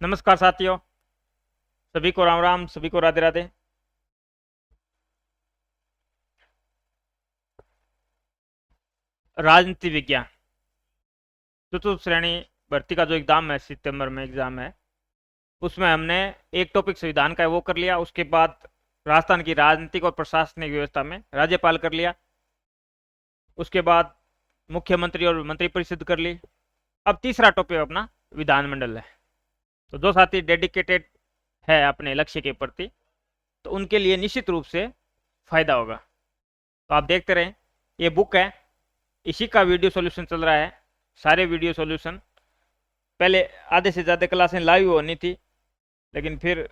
नमस्कार साथियों। सभी को राम राम, सभी को राधे राधे। राजनीति विज्ञान चतुर्थ श्रेणी भर्ती का जो एग्जाम है, सितंबर में एग्जाम है, उसमें हमने एक टॉपिक संविधान का है वो कर लिया। उसके बाद राजस्थान की राजनीतिक और प्रशासनिक व्यवस्था में राज्यपाल कर लिया। उसके बाद मुख्यमंत्री और मंत्रिपरिषद कर ली। अब तीसरा टॉपिक अपना विधानमंडल है। तो जो साथी डेडिकेटेड है अपने लक्ष्य के प्रति, तो उनके लिए निश्चित रूप से फायदा होगा। तो आप देखते रहें, ये बुक है, इसी का वीडियो सॉल्यूशन चल रहा है। सारे वीडियो सॉल्यूशन पहले आधे से ज़्यादा क्लासें लाइव होनी थी, लेकिन फिर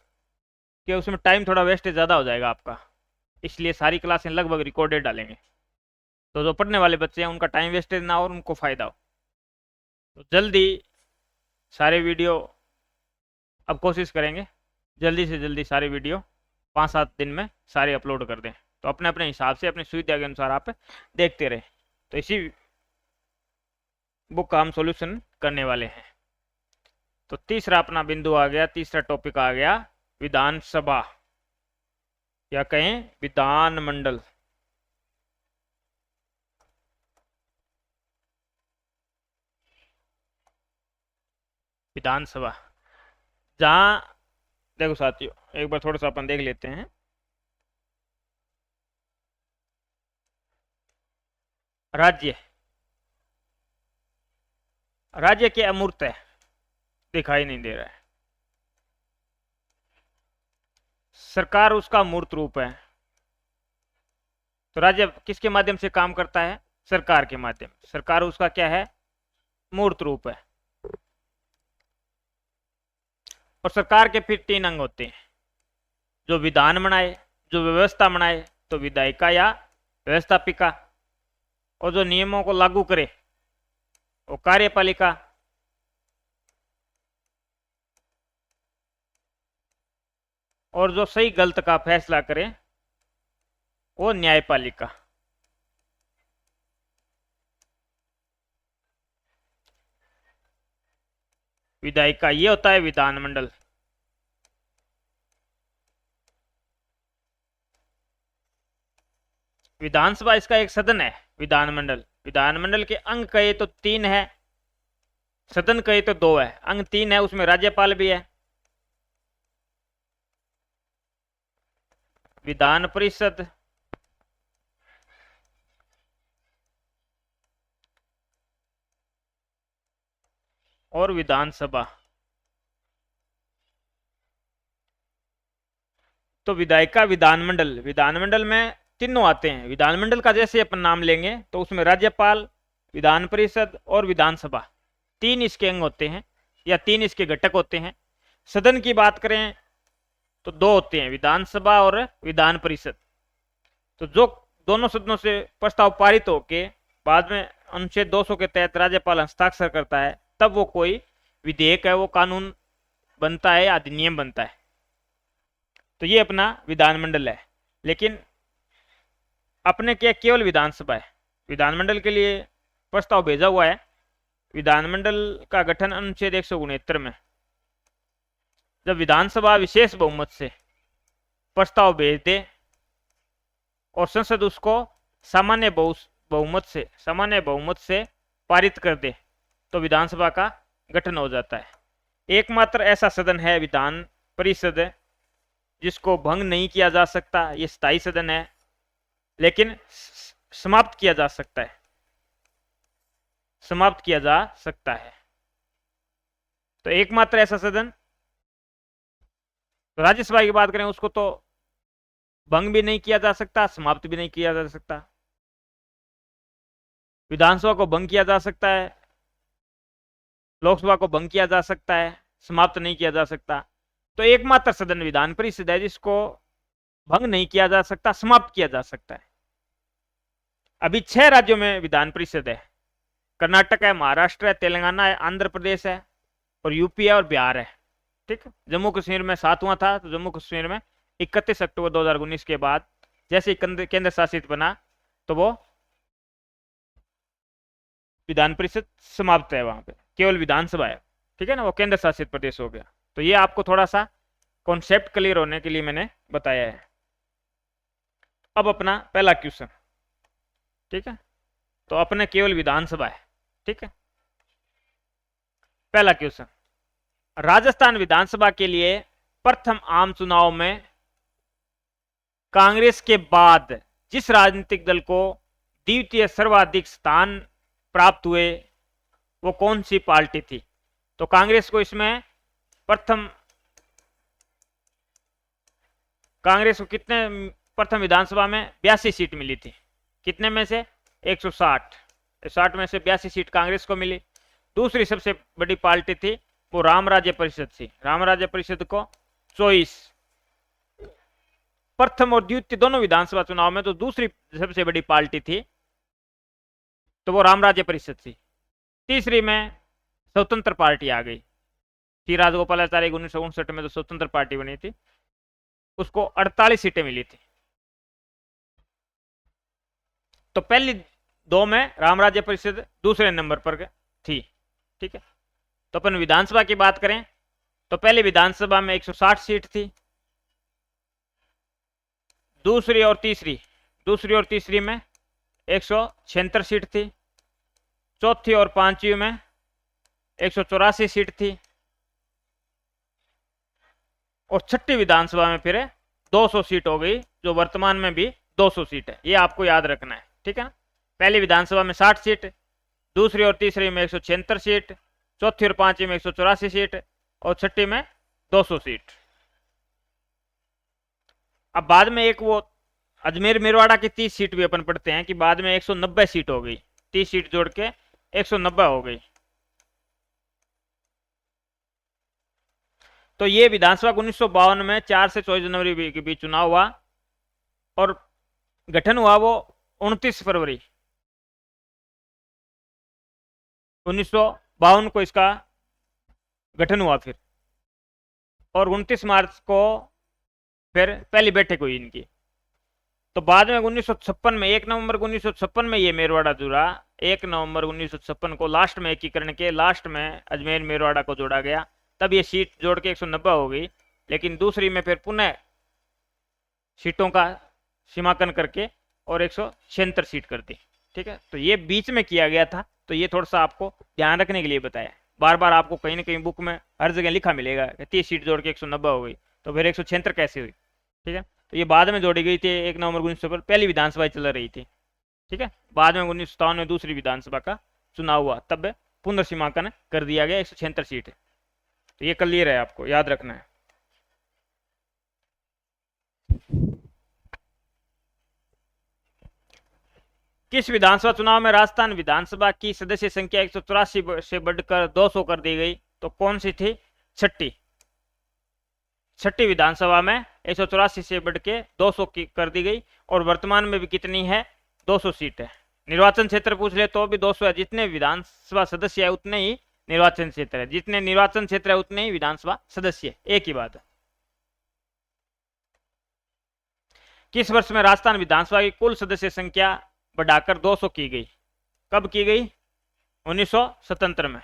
कि उसमें टाइम थोड़ा वेस्ट ज़्यादा हो जाएगा आपका, इसलिए सारी क्लासें लगभग रिकॉर्डेड डालेंगे। तो जो पढ़ने वाले बच्चे हैं उनका टाइम वेस्टेज ना हो और उनको फ़ायदा हो। तो जल्दी सारे वीडियो अब कोशिश करेंगे जल्दी से जल्दी सारे वीडियो 5-7 दिन में सारे अपलोड कर दें। तो अपने अपने हिसाब से अपनी सुविधा के अनुसार आप देखते रहें। तो इसी बुक का हम सॉल्यूशन करने वाले हैं। तो तीसरा अपना बिंदु आ गया, तीसरा टॉपिक आ गया विधानसभा, या कहें विधानमंडल। विधानसभा, जहां देखो साथियों, एक बार थोड़ा सा अपन देख लेते हैं। राज्य, राज्य के अमूर्त है, दिखाई नहीं दे रहा है। सरकार उसका मूर्त रूप है। तो राज्य किसके माध्यम से काम करता है? सरकार के माध्यम। सरकार उसका क्या है? मूर्त रूप है। और सरकार के फिर 3 अंग होते हैं, जो विधान बनाए, जो व्यवस्था बनाए तो विधायिका या व्यवस्थापिका, और जो नियमों को लागू करे वो कार्यपालिका, और जो सही गलत का फैसला करे वो न्यायपालिका। विधायिका ये होता है विधानमंडल। विधानसभा इसका एक सदन है। विधानमंडल, विधानमंडल के अंग कहे तो 3 है, सदन कहे तो 2 है। अंग 3 है, उसमें राज्यपाल भी है, विधान परिषद, और विधानसभा। तो विधायिका, विधानमंडल, विधानमंडल में तीनों आते हैं। विधानमंडल का जैसे अपन नाम लेंगे तो उसमें राज्यपाल, विधान परिषद और विधानसभा 3 इसके अंग होते हैं, या 3 इसके घटक होते हैं। सदन की बात करें तो 2 होते हैं, विधानसभा और विधान परिषद। तो जो दोनों सदनों से प्रस्ताव पारित होके बाद में अनुच्छेद 200 के तहत राज्यपाल हस्ताक्षर करता है, तब वो कोई विधेयक है, वो कानून बनता है, अधिनियम बनता है। तो ये अपना विधानमंडल है। लेकिन अपने क्या केवल विधानसभा है। विधानमंडल के लिए प्रस्ताव भेजा हुआ है। विधानमंडल का गठन अनुच्छेद 169 में, जब विधानसभा विशेष बहुमत से प्रस्ताव भेज दे और संसद उसको सामान्य बहुमत से पारित कर दे, तो विधानसभा का गठन हो जाता है। एकमात्र ऐसा सदन है विधान परिषद, जिसको भंग नहीं किया जा सकता। ये स्थायी सदन है, लेकिन समाप्त किया जा सकता है, समाप्त किया जा सकता है। तो एकमात्र ऐसा सदन। तो राज्यसभा की बात करें, उसको तो भंग भी नहीं किया जा सकता, समाप्त भी नहीं किया जा सकता। विधानसभा को भंग किया जा सकता है, लोकसभा को भंग किया जा सकता है, समाप्त नहीं किया जा सकता। तो एकमात्र सदन विधान परिषद है, जिसको भंग नहीं किया जा सकता, समाप्त किया जा सकता है। अभी 6 राज्यों में विधान परिषद है। कर्नाटक है, महाराष्ट्र है, तेलंगाना है, आंध्र प्रदेश है, और यूपी है, और बिहार है। ठीक। जम्मू कश्मीर में 7वां था। तो जम्मू कश्मीर में 31 अक्टूबर 2019 के बाद जैसे ही केंद्र शासित बना, तो वो विधान परिषद समाप्त है, वहां पे केवल विधानसभा है। ठीक है ना, वो केंद्र शासित प्रदेश हो गया। तो ये आपको थोड़ा सा कॉन्सेप्ट क्लियर होने के लिए मैंने बताया है। अब अपना पहला क्वेश्चन, ठीक है, तो अपने केवल विधानसभा है, ठीक है। पहला क्वेश्चन, राजस्थान विधानसभा के लिए प्रथम आम चुनाव में कांग्रेस के बाद जिस राजनीतिक दल को द्वितीय सर्वाधिक स्थान प्राप्त हुए वो कौन सी पार्टी थी? तो कांग्रेस को इसमें प्रथम, कांग्रेस को कितने प्रथम विधानसभा में 82 सीट मिली थी। कितने में से? 160, 60 में से 82 सीट कांग्रेस को मिली। दूसरी सबसे बड़ी पार्टी थी वो राम राज्य परिषद थी, राम राज्य परिषद को 24। प्रथम और द्वितीय दोनों विधानसभा चुनाव में तो दूसरी सबसे बड़ी पार्टी थी तो वो राम राज्य परिषद थी। तीसरी में स्वतंत्र पार्टी आ गई थी, राजगोपालाचारी 1959 में तो स्वतंत्र पार्टी बनी थी, उसको 48 सीटें मिली थी। तो पहली दो में राम राज्य परिषद दूसरे नंबर पर थी, ठीक है। तो अपन विधानसभा की बात करें तो पहली विधानसभा में 160 सीट थी, दूसरी और तीसरी में 176 सीट थी, चौथी और पांचवी में 184 सीट थी, और छठी विधानसभा में फिर 200 सीट हो गई, जो वर्तमान में भी 200 सीट है। ये आपको याद रखना है, ठीक है ना। पहली विधानसभा में 60 सीट, दूसरी और तीसरी में 176 सीट, चौथी और पांचवी में 184 सीट, और छठी में 200 सीट। अब बाद में एक वो अजमेर मेरवाड़ा की 30 सीट भी अपन पढ़ते हैं कि बाद में 190 सीट हो गई, 30 सीट जोड़ के 190 हो गई। तो ये विधानसभा 1952 में 4 से 24 जनवरी के बीच चुनाव हुआ और गठन हुआ वो 29 फरवरी 1952 को इसका गठन हुआ फिर, और 29 मार्च को फिर पहली बैठक हुई इनकी। तो बाद में 1956 में 1 नवंबर 1956 में ये मेरवाड़ा जुड़ा, 1 नवंबर 1956 को लास्ट में एकीकरण के लास्ट में अजमेर मेरवाड़ा को जोड़ा गया, तब ये सीट जोड़ के 190 हो गई। लेकिन दूसरी में फिर पुनः सीटों का सीमांकन करके और 176 सीट कर दी, ठीक है। तो ये बीच में किया गया था, तो ये थोड़ा सा आपको ध्यान रखने के लिए बताया। बार बार आपको कहीं ना कहीं बुक में हर जगह लिखा मिलेगा 30 सीट जोड़ के 190 हो गई, तो फिर 176 कैसे हुई, ठीक है। तो ये बाद में जोड़ी गई थी 1 नवंबर 1956, पहली विधानसभा चल रही थी, ठीक है। बाद में 1957 में दूसरी विधानसभा का चुनाव हुआ, तब पुनर्सीमांकन कर दिया गया 176 सीट। तो ये क्लियर है, आपको याद रखना है। किस विधानसभा चुनाव में राजस्थान विधानसभा की सदस्य संख्या 184 से बढ़कर 200 कर दी गई? तो कौन सी थी? छठी विधानसभा में 184 से बढ़ के 200 की कर दी गई, और वर्तमान में भी कितनी है? 200 सीट है। निर्वाचन क्षेत्र पूछ ले तो भी 200 है, जितने विधानसभा सदस्य है उतने ही निर्वाचन क्षेत्र है, जितने निर्वाचन क्षेत्र है उतने ही विधानसभा सदस्य, एक ही बात है। किस वर्ष में राजस्थान विधानसभा की कुल सदस्य संख्या बढ़ाकर 200 की गई? कब की गई? 1977 में।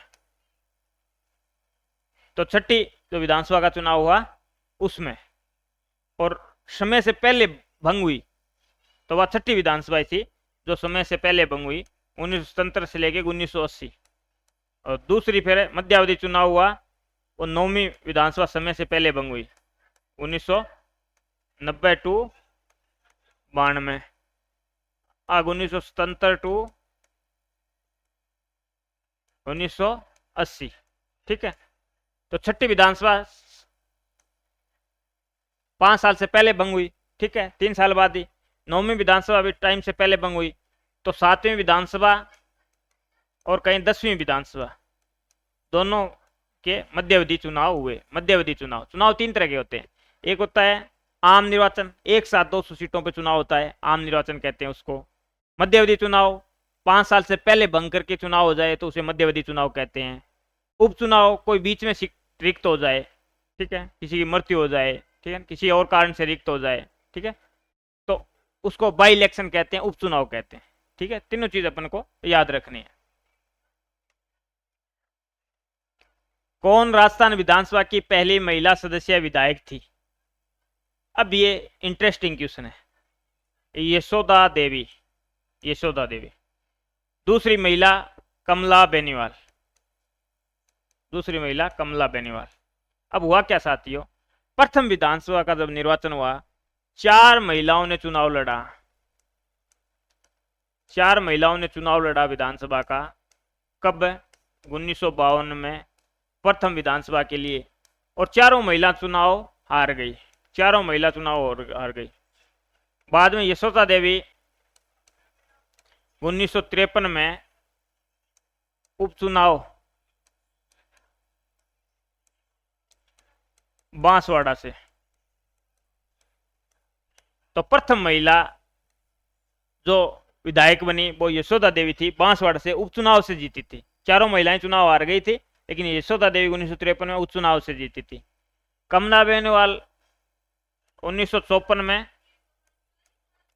तो छठी जो विधानसभा का चुनाव हुआ उसमें, और समय से पहले भंग हुई तो वह छठी विधानसभा थी जो समय से पहले भंग हुई 1977 से लेके 1980। और दूसरी फिर मध्यावधि चुनाव हुआ वो 9वीं विधानसभा समय से पहले भंग हुई 1990 टू 92, आग 1977 टू 1980, ठीक है। तो छठी विधानसभा 5 साल से पहले भंग हुई, ठीक है, 3 साल बाद ही। 9वीं विधानसभा भी टाइम से पहले भंग हुई, तो 7वीं विधानसभा और कहीं 10वीं विधानसभा दोनों के मध्यावधि चुनाव हुए। मध्यावधि चुनाव 3 तरह के होते हैं। एक होता है आम निर्वाचन, एक साथ 200 सीटों पर चुनाव होता है, आम निर्वाचन कहते हैं उसको। मध्यावधि चुनाव 5 साल से पहले भंग करके चुनाव हो जाए तो उसे मध्यावधि चुनाव कहते हैं। उपचुनाव कोई बीच में रिक्त हो जाए, ठीक है, किसी की मृत्यु हो जाए, ठीक है, किसी और कारण से रिक्त हो जाए, ठीक है, तो उसको बाई इलेक्शन कहते हैं, उपचुनाव कहते हैं, ठीक है। तीनों चीज अपन को याद रखनी है। कौन राजस्थान विधानसभा की पहली महिला सदस्य विधायक थी? अब ये इंटरेस्टिंग क्वेश्चन है। यशोदा देवी, यशोदा देवी। दूसरी महिला कमला बेनीवाल, दूसरी महिला कमला बेनीवाल। अब हुआ क्या साथियों, प्रथम विधानसभा का जब निर्वाचन हुआ, 4 महिलाओं ने चुनाव लड़ा, 4 महिलाओं ने चुनाव लड़ा विधानसभा का। कब? 1952 में प्रथम विधानसभा के लिए, और चारों महिला चुनाव हार गई, चारों महिला चुनाव हार गई। बाद में यशोदा देवी 1953 में उपचुनाव बांसवाड़ा से, तो प्रथम महिला जो विधायक बनी वो यशोदा देवी थी, बांसवाड़ा से उपचुनाव से जीती थी। चारों महिलाएं चुनाव हार गई थी, लेकिन यशोदा देवी 1953 में उपचुनाव से जीती थी। कमला बेनीवाल 1954 में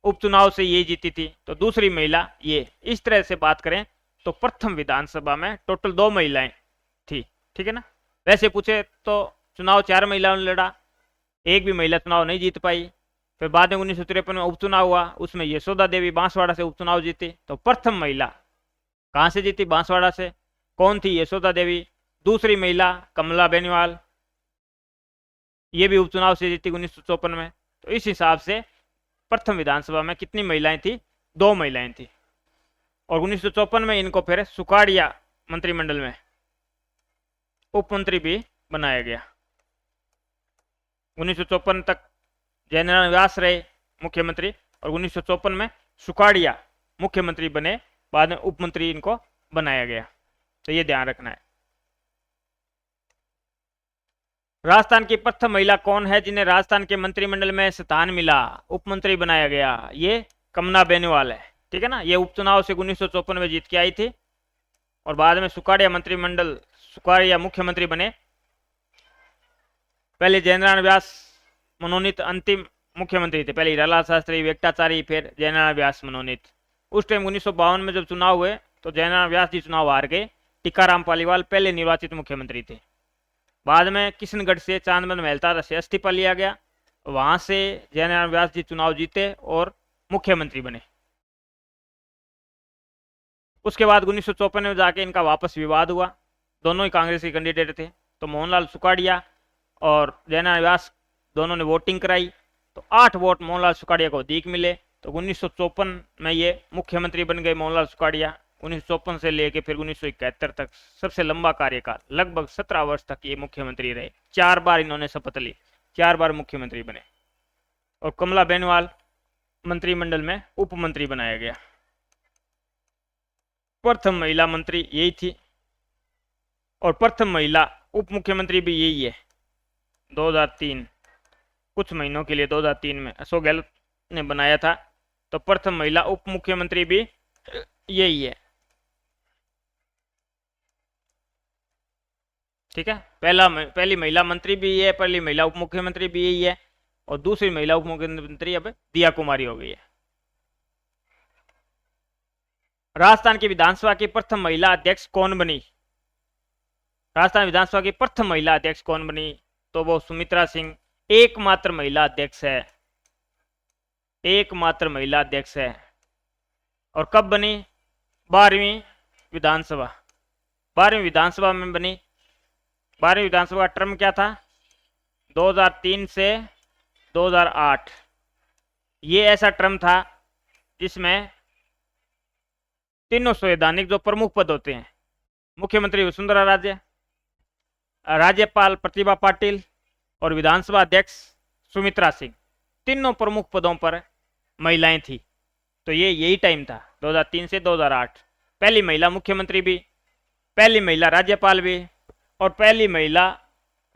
उपचुनाव से ये जीती थी, तो दूसरी महिला ये। इस तरह से बात करें तो प्रथम विधानसभा में टोटल 2 महिलाएं थी, ठीक है ना। वैसे पूछे तो चुनाव 4 महिलाओं ने लड़ा, एक भी महिला चुनाव नहीं जीत पाई। फिर बाद में 1953 में उपचुनाव हुआ, उसमें यशोदा देवी बांसवाड़ा से उपचुनाव जीती, तो प्रथम महिला कहां से जीती? बांसवाड़ा से। कौन थी? यशोदा देवी। दूसरी महिला कमला बेनीवाल, ये भी उपचुनाव से जीती 1954 में। तो इस हिसाब से प्रथम विधानसभा में कितनी महिलाएं थी? 2 महिलाएं थी। और 1954 में इनको फिर सुखाड़िया मंत्रिमंडल में उप मंत्री भी बनाया गया। 1954 तक जयनारायण व्यास रहे मुख्यमंत्री, और 1954 में सुखाड़िया मुख्यमंत्री बने, बाद में उप मंत्री इनको बनाया गया। तो ये ध्यान रखना है। राजस्थान की प्रथम महिला कौन है जिन्हें राजस्थान के मंत्रिमंडल में स्थान मिला, उप मंत्री बनाया गया? ये कमला बेनीवाल है, ठीक है ना। ये उपचुनाव से 1954 में जीत के आई थी, और बाद में सुखाड़िया मंत्रिमंडल, सुखाड़िया मुख्यमंत्री बने। पहले जयनारायण व्यास मनोनीत अंतिम मुख्यमंत्री थे, पहले हीरालाल शास्त्री, वेंकटाचारी, फिर जयनारायण व्यास मनोनीत। उस टाइम 1952 में जब चुनाव हुए तो जयनारायण व्यास जी चुनाव हार गए, टीकाराम पालीवाल पहले निर्वाचित मुख्यमंत्री थे। बाद में किशनगढ़ से चांदमल मेहता से इस्तीफा लिया गया, वहां से जयनारायण व्यास जी चुनाव जीते और मुख्यमंत्री बने। उसके बाद 1954 में जाके इनका वापस विवाद हुआ, दोनों ही कांग्रेस के कैंडिडेट थे, तो मोहनलाल सुखाड़िया और जयनारायण व्यास दोनों ने वोटिंग कराई, तो 8 वोट मोहनलाल सुखाड़िया को अधिक मिले, तो 1954 में ये मुख्यमंत्री बन गए मोहनलाल सुखाड़िया। 1954 से लेके फिर 1971 तक सबसे लंबा कार्यकाल, लगभग 17 वर्ष तक ये मुख्यमंत्री रहे। 4 बार इन्होंने शपथ ली, 4 बार मुख्यमंत्री बने। और कमला बेनीवाल मंत्रिमंडल में उप मंत्री बनाया गया। प्रथम महिला मंत्री यही थी, और प्रथम महिला उप मुख्यमंत्री भी यही है। 2003 कुछ महीनों के लिए 2003 में अशोक गहलोत ने बनाया था, तो प्रथम महिला उप मुख्यमंत्री भी यही है, ठीक है। पहली महिला मंत्री भी है, पहली महिला उप मुख्यमंत्री भी यही है, और दूसरी महिला उप मुख्यमंत्री अब दिया कुमारी हो गई है। राजस्थान की विधानसभा की प्रथम महिला अध्यक्ष कौन बनी? राजस्थान विधानसभा की प्रथम महिला अध्यक्ष कौन बनी? तो वो सुमित्रा सिंह, एकमात्र महिला अध्यक्ष है, एकमात्र महिला अध्यक्ष है। और कब बनी? 12वीं विधानसभा, 12वीं विधानसभा में बनी। 12वीं विधानसभा का टर्म क्या था? 2003 से 2008। ये ऐसा टर्म था जिसमें तीनों संवैधानिक जो प्रमुख पद होते हैं, मुख्यमंत्री वसुंधरा राजे, राज्यपाल प्रतिभा पाटिल और विधानसभा अध्यक्ष सुमित्रा सिंह, तीनों प्रमुख पदों पर महिलाएं थी। तो ये यही टाइम था 2003 से 2008। पहली महिला मुख्यमंत्री भी, पहली महिला राज्यपाल भी, और पहली महिला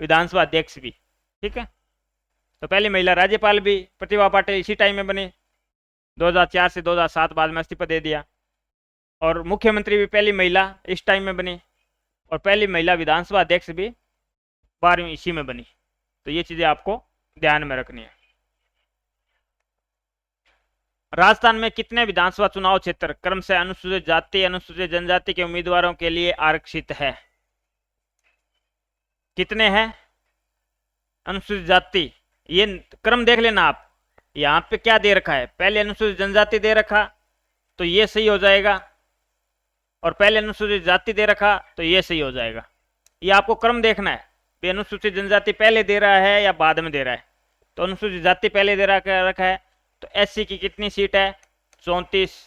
विधानसभा अध्यक्ष भी, ठीक है। तो पहली महिला राज्यपाल भी प्रतिभा पाटिल इसी टाइम में बने, 2004 से 2007, बाद में इस्तीफा दे दिया। और मुख्यमंत्री भी पहली महिला इस टाइम में बनी, और पहली महिला विधानसभा अध्यक्ष भी 12वीं इसी में बनी। तो ये चीजें आपको ध्यान में रखनी है। राजस्थान में कितने विधानसभा चुनाव क्षेत्र क्रम से अनुसूचित जाति, अनुसूचित जनजाति के उम्मीदवारों के लिए आरक्षित है? कितने हैं अनुसूचित जाति, ये क्रम देख लेना आप। यहाँ पे क्या दे रखा है, पहले अनुसूचित जनजाति दे रखा तो ये सही हो जाएगा, और पहले अनुसूचित जाति दे रखा तो ये सही हो जाएगा। ये आपको क्रम देखना है कि अनुसूचित जनजाति पहले दे रहा है या बाद में दे रहा है। तो अनुसूचित जाति पहले दे रखा है, तो एससी की कितनी सीट है 34,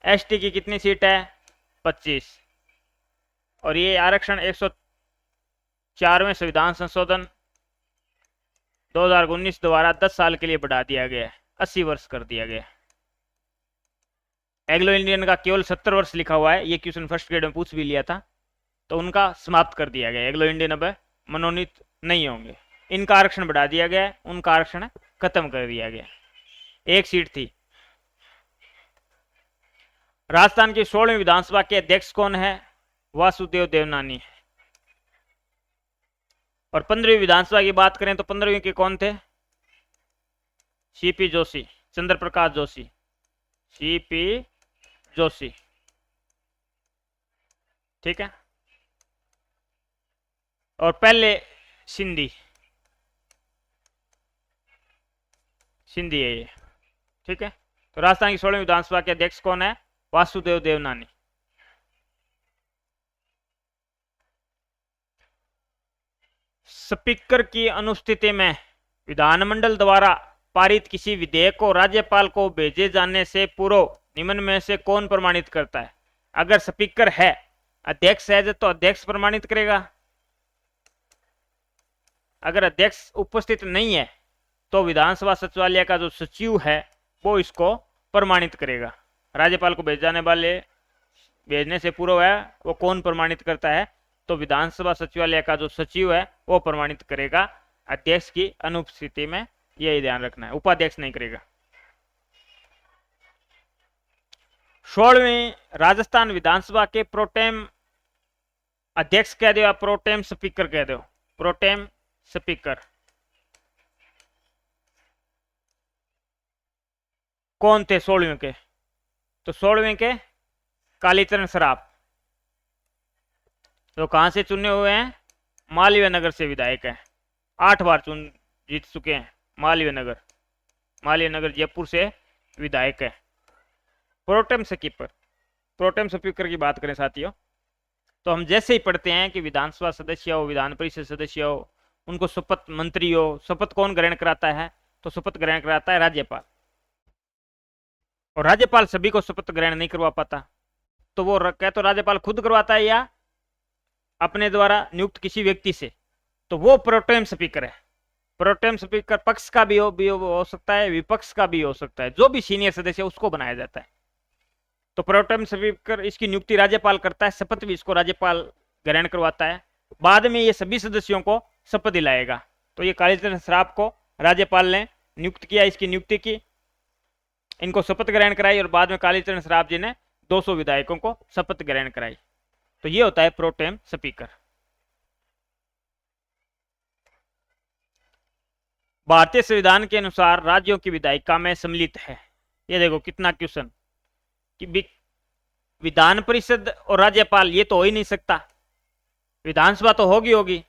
एसटी की कितनी सीट है 25, और ये आरक्षण 104वें संविधान संशोधन 2019 द्वारा 10 साल के लिए बढ़ा दिया गया है, 80 वर्ष कर दिया गया है। एंग्लो इंडियन का केवल 70 वर्ष लिखा हुआ है, ये क्वेश्चन फर्स्ट ग्रेड में पूछ भी लिया था, तो उनका समाप्त कर दिया गया। एंग्लो इंडियन अब मनोनीत नहीं होंगे, इनका आरक्षण बढ़ा दिया गया है, उनका आरक्षण खत्म कर दिया गया। एक सीट थी। राजस्थान की 16वीं विधानसभा के अध्यक्ष कौन है, वासुदेव देवनानी है। और 15वीं विधानसभा की बात करें तो 15वीं के कौन थे, सीपी जोशी, चंद्र प्रकाश जोशी, सीपी जोशी, ठीक है। और पहले सिंधी है ये, ठीक है। तो राजस्थान की 16वीं विधानसभा के अध्यक्ष कौन है, वासुदेव देवनानी। स्पीकर की अनुपस्थिति में विधानमंडल द्वारा पारित किसी विधेयक को राज्यपाल को भेजे जाने से पूर्व निम्न में से कौन प्रमाणित करता है। अगर स्पीकर है, अध्यक्ष है तो अध्यक्ष प्रमाणित करेगा। अगर अध्यक्ष उपस्थित नहीं है तो विधानसभा सचिवालय का जो सचिव है वो इसको प्रमाणित करेगा। राज्यपाल को भेजने से पूर्व है वो कौन प्रमाणित करता है, तो विधानसभा सचिवालय का जो सचिव है वो प्रमाणित करेगा। अध्यक्ष की अनुपस्थिति में यही ध्यान रखना है, उपाध्यक्ष नहीं करेगा। 16वीं राजस्थान विधानसभा के प्रोटेम अध्यक्ष कह दो या प्रोटेम स्पीकर कह दो, प्रोटेम स्पीकर कौन थे 16वीं के, तो 16वीं के कालीचरण सराफ, तो कहां से चुने हुए हैं, मालवीय नगर से विधायक है, 8 बार जीत चुके हैं। मालवीय नगर जयपुर से विधायक है। प्रोटेम स्पीकर की बात करें साथियों, तो हम जैसे ही पढ़ते हैं कि विधानसभा सदस्य हो, विधान परिषद सदस्य हो, उनको शपथ, मंत्री हो, शपथ कौन ग्रहण कराता है, तो शपथ ग्रहण कराता है राज्यपाल। और राज्यपाल सभी को शपथ ग्रहण नहीं करवा पाता, तो वो क्या तो राज्यपाल खुद करवाता है या अपने द्वारा नियुक्त किसी व्यक्ति से, तो वो प्रोटेम स्पीकर है। प्रोटेम स्पीकर पक्ष का भी हो सकता है, विपक्ष का भी हो सकता है, जो भी सीनियर सदस्य उसको बनाया जाता है। तो प्रोटेम स्पीकर इसकी नियुक्ति राज्यपाल करता है, शपथ भी इसको राज्यपाल ग्रहण करवाता है। बाद में ये सभी सदस्यों को शपथ दिलाएगा। तो ये कालीचरण सराफ को राज्यपाल ने नियुक्त किया, इसकी नियुक्ति की, इनको शपथ ग्रहण कराई, और बाद में कालीचरण सराफ जी ने 200 विधायकों को शपथ ग्रहण कराई। तो ये होता है प्रोटेम स्पीकर। भारतीय संविधान के अनुसार राज्यों की विधायिका में सम्मिलित है। ये देखो कितना क्वेश्चन कि विधान परिषद और राज्यपाल ये तो हो ही नहीं सकता, विधानसभा तो होगी,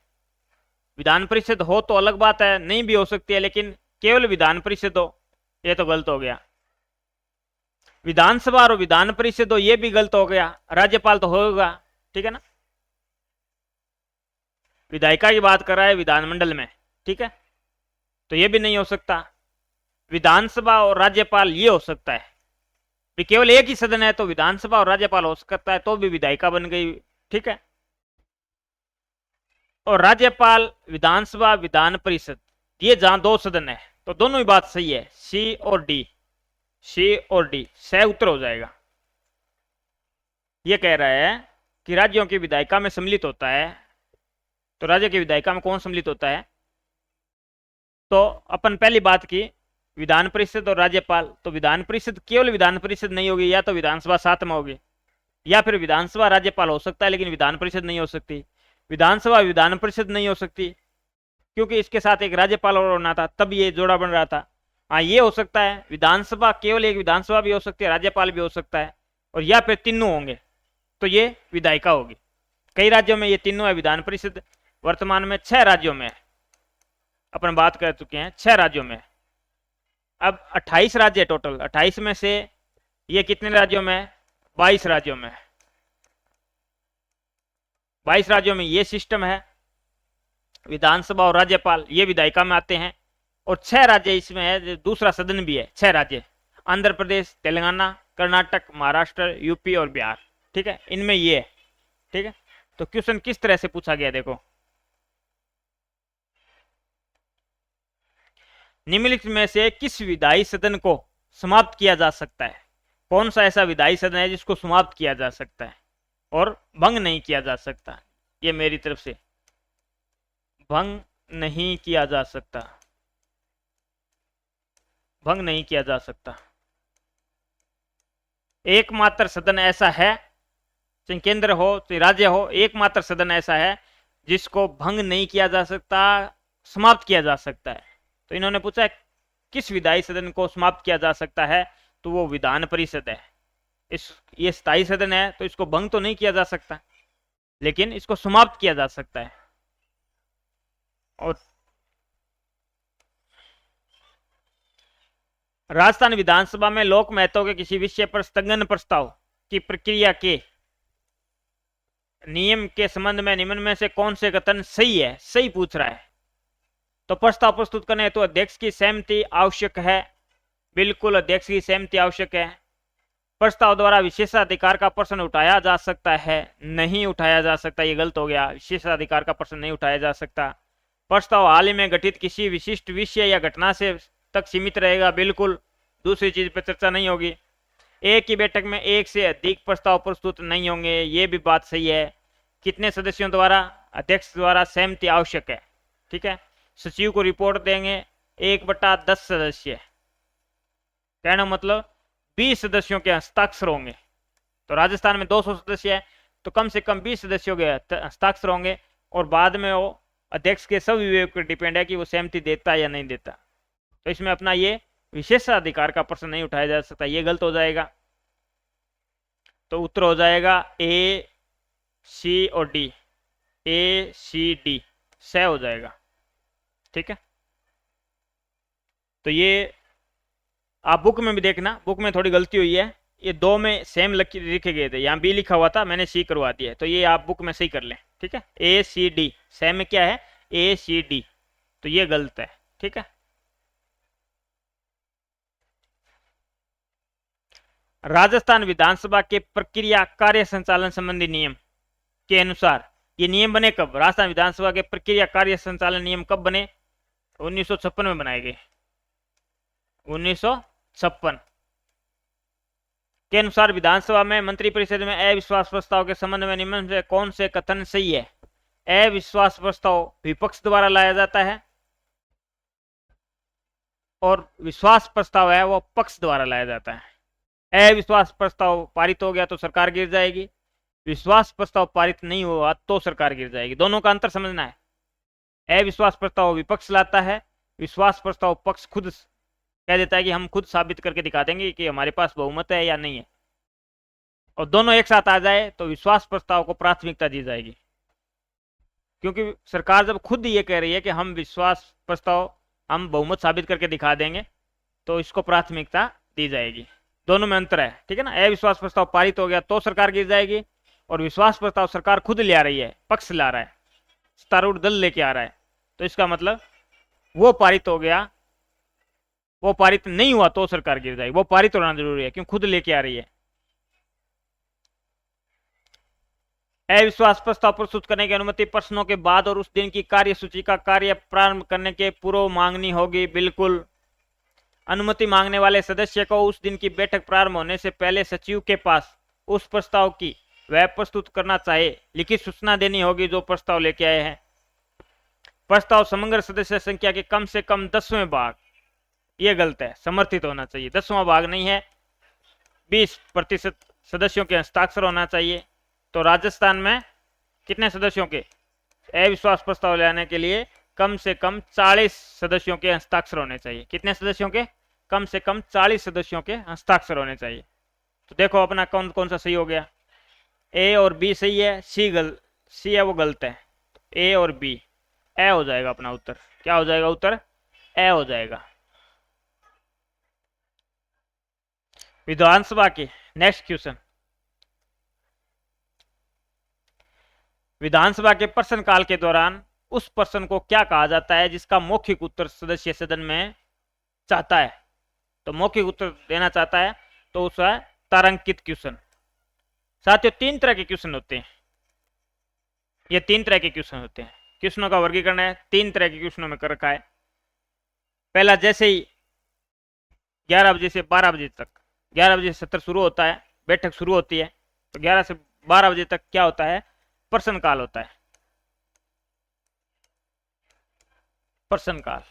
विधान परिषद हो तो अलग बात है, नहीं भी हो सकती है, लेकिन केवल विधान परिषद हो ये तो गलत हो गया। विधानसभा और विधान परिषद हो ये भी गलत हो गया, राज्यपाल तो होगा, ठीक है ना। विधायिका की बात कर रहा है विधानमंडल में, ठीक है, तो ये भी नहीं हो सकता। विधानसभा और राज्यपाल ये हो सकता है, केवल एक ही सदन है तो विधानसभा और राज्यपाल हो सकता है, तो भी विधायिका बन गई, ठीक है। और राज्यपाल, विधानसभा, विधान परिषद, ये जहां 2 सदन है तो दोनों ही बात सही है, सी और डी, सह उत्तर हो जाएगा। ये कह रहा है कि राज्यों की विधायिका में सम्मिलित होता है, तो राज्य की विधायिका में कौन सम्मिलित होता है, तो अपन पहली बात की विधान परिषद और राज्यपाल, तो विधान परिषद केवल विधान परिषद नहीं होगी, या तो विधानसभा साथ में होगी, या फिर विधानसभा राज्यपाल हो सकता है लेकिन विधान परिषद नहीं हो सकती, विधानसभा विधान परिषद नहीं हो सकती, क्योंकि इसके साथ एक राज्यपाल और होना था, तब ये जोड़ा बन रहा था। हाँ, ये हो सकता है विधानसभा, केवल एक विधानसभा भी हो सकती है, राज्यपाल भी हो सकता है, और या फिर तीनों होंगे, तो ये विधायिका होगी। कई राज्यों में ये तीनों है, विधान परिषद, वर्तमान में 6 राज्यों में, अपन बात कर चुके हैं 6 राज्यों में। अब 28 राज्य है टोटल, 28 में से ये कितने राज्यों में, 22 राज्यों में। 22 राज्यों में ये सिस्टम है, विधानसभा और राज्यपाल ये विधायिका में आते हैं, और 6 राज्य इसमें है, दूसरा सदन भी है। 6 राज्य, आंध्र प्रदेश, तेलंगाना, कर्नाटक, महाराष्ट्र, यूपी और बिहार, ठीक है, इनमें ये है, ठीक है। तो क्वेश्चन किस तरह से पूछा गया, देखो, निम्नलिखित में से किस विधायी सदन को समाप्त किया जा सकता है? कौन सा ऐसा विधायी सदन है जिसको समाप्त किया जा सकता है और भंग नहीं किया जा सकता? ये मेरी तरफ से, भंग नहीं किया जा सकता, भंग नहीं किया जा सकता। एकमात्र सदन ऐसा है, चाहे केंद्र हो चाहे राज्य हो, एकमात्र सदन ऐसा है जिसको भंग नहीं किया जा सकता, समाप्त किया जा सकता है। तो इन्होंने पूछा किस विधायी सदन को समाप्त किया जा सकता है, तो वो विधान परिषद है। ये स्थायी सदन है, तो इसको भंग तो नहीं किया जा सकता, लेकिन इसको समाप्त किया जा सकता है। और राजस्थान विधानसभा में लोक महत्व के किसी विषय पर स्थगन प्रस्ताव की प्रक्रिया के नियम के संबंध में निम्न में से कौन से कथन सही है? सही पूछ रहा है। तो प्रस्ताव प्रस्तुत करने हेतु अध्यक्ष की सहमति आवश्यक है, बिल्कुल अध्यक्ष की सहमति आवश्यक है। प्रस्ताव द्वारा विशेषाधिकार का प्रश्न उठाया जा सकता है, नहीं उठाया जा सकता, ये गलत हो गया, विशेषाधिकार का प्रश्न नहीं उठाया जा सकता। प्रस्ताव हाल ही में घटित किसी विशिष्ट विषय या घटना से तक सीमित रहेगा, बिल्कुल, दूसरी चीज पर चर्चा नहीं होगी। एक ही बैठक में एक से अधिक प्रस्ताव प्रस्तुत नहीं होंगे, ये भी बात सही है। कितने सदस्यों द्वारा? अध्यक्ष द्वारा सहमति आवश्यक है, ठीक है। सचिव को रिपोर्ट देंगे 1/10 सदस्य, कहना मतलब 20 सदस्यों के हस्ताक्षर होंगे। तो राजस्थान में 200 सदस्य है, तो कम से कम 20 सदस्यों के हस्ताक्षर होंगे, और बाद में वो अध्यक्ष के सब विवेक पर डिपेंड है कि वो सहमति देता है या नहीं देता। तो इसमें अपना ये विशेषाधिकार का प्रश्न नहीं उठाया जा सकता, ये गलत हो जाएगा। तो उत्तर हो जाएगा ए, सी और डी, ए, सी, डी, सही हो जाएगा, ठीक है। तो ये आप बुक में भी देखना, बुक में थोड़ी गलती हुई है, ये 2 में सेम लिखे गए थे, यहाँ बी लिखा हुआ था, मैंने सी करवा दिया है, तो ये आप बुक में सही कर लें, ठीक है। ए, सी, डी, सेम में क्या है? ए, सी, डी, तो ये गलत है, ठीक है। राजस्थान विधानसभा के प्रक्रिया कार्य संचालन संबंधी नियम के अनुसार ये नियम बने कब? राजस्थान विधानसभा के प्रक्रिया कार्य संचालन नियम कब बने? 1956 में बनाए गए, 1956 के अनुसार विधानसभा में मंत्रिपरिषद में अविश्वास प्रस्ताव के संबंध में निम्न से कौन से कथन सही है? अविश्वास प्रस्ताव विपक्ष द्वारा लाया जाता है, और विश्वास प्रस्ताव है वो पक्ष द्वारा लाया जाता है। अविश्वास प्रस्ताव पारित हो गया तो सरकार गिर जाएगी, विश्वास प्रस्ताव पारित नहीं हुआ तो सरकार गिर जाएगी। दोनों का अंतर समझना है। अविश्वास प्रस्ताव विपक्ष लाता है, विश्वास प्रस्ताव पक्ष खुद कह देता है कि हम खुद साबित करके दिखा देंगे कि हमारे पास बहुमत है या नहीं है, और दोनों एक साथ आ जाए तो विश्वास प्रस्ताव को प्राथमिकता दी जाएगी, क्योंकि सरकार जब खुद ये कह रही है कि हम विश्वास प्रस्ताव हम बहुमत साबित करके दिखा देंगे, तो इसको प्राथमिकता दी जाएगी। दोनों में अंतर है, ठीक है ना। अविश्वास प्रस्ताव पारित हो गया तो सरकार गिर जाएगी, और विश्वास प्रस्ताव सरकार खुद ले आ रही है, पक्ष ला रहा है, सत्तारूढ़ दल लेके आ रहा है, तो इसका मतलब वो पारित हो गया, वो पारित नहीं हुआ तो सरकार गिर जाएगी। वो पारित होना जरूरी है, क्यों? खुद लेके आ रही है। अविश्वास प्रस्ताव प्रस्तुत करने की अनुमति प्रश्नों के बाद और उस दिन की कार्यसूची का कार्य प्रारंभ करने के पूर्व मांगनी होगी, बिल्कुल। अनुमति मांगने वाले सदस्य को उस दिन की बैठक प्रारंभ होने से पहले सचिव के पास उस प्रस्ताव की वह प्रस्तुत करना चाहिए, लिखित सूचना देनी होगी जो प्रस्ताव लेके आए हैं। प्रस्ताव समग्र सदस्य संख्या के कम से कम 10वें भाग, ये गलत है, समर्थित होना चाहिए। 10वां भाग नहीं है, 20% सदस्यों के हस्ताक्षर होना चाहिए। तो राजस्थान में कितने सदस्यों के? अविश्वास प्रस्ताव लाने के लिए कम से कम 40 सदस्यों के हस्ताक्षर होने चाहिए। कितने सदस्यों के? कम से कम 40 सदस्यों के हस्ताक्षर होने चाहिए। तो देखो अपना कौन कौन सा सही हो गया। ए और बी सही है, सी है वो गलत है। ए और बी, ए हो जाएगा अपना उत्तर। क्या हो जाएगा उत्तर? ए हो जाएगा। विधानसभा के नेक्स्ट क्वेश्चन, विधानसभा के प्रश्नकाल के दौरान उस प्रश्न को क्या कहा जाता है जिसका मौखिक उत्तर सदस्य सदन में चाहता है? तो मौखिक उत्तर देना चाहता है तो उसका तारांकित क्वेश्चन। साथियों, तीन तरह के क्वेश्चन होते हैं, ये तीन तरह के क्वेश्चन होते हैं। क्वेश्चनों का वर्गीकरण है तीन तरह के क्वेश्चनों में कर रखा है। पहला, जैसे ही 11 बजे से 12 बजे तक, 11 बजे से सत्र शुरू होता है, बैठक शुरू होती है, तो 11 से 12 बजे तक क्या होता है? प्रश्नकाल होता है। प्रश्नकाल,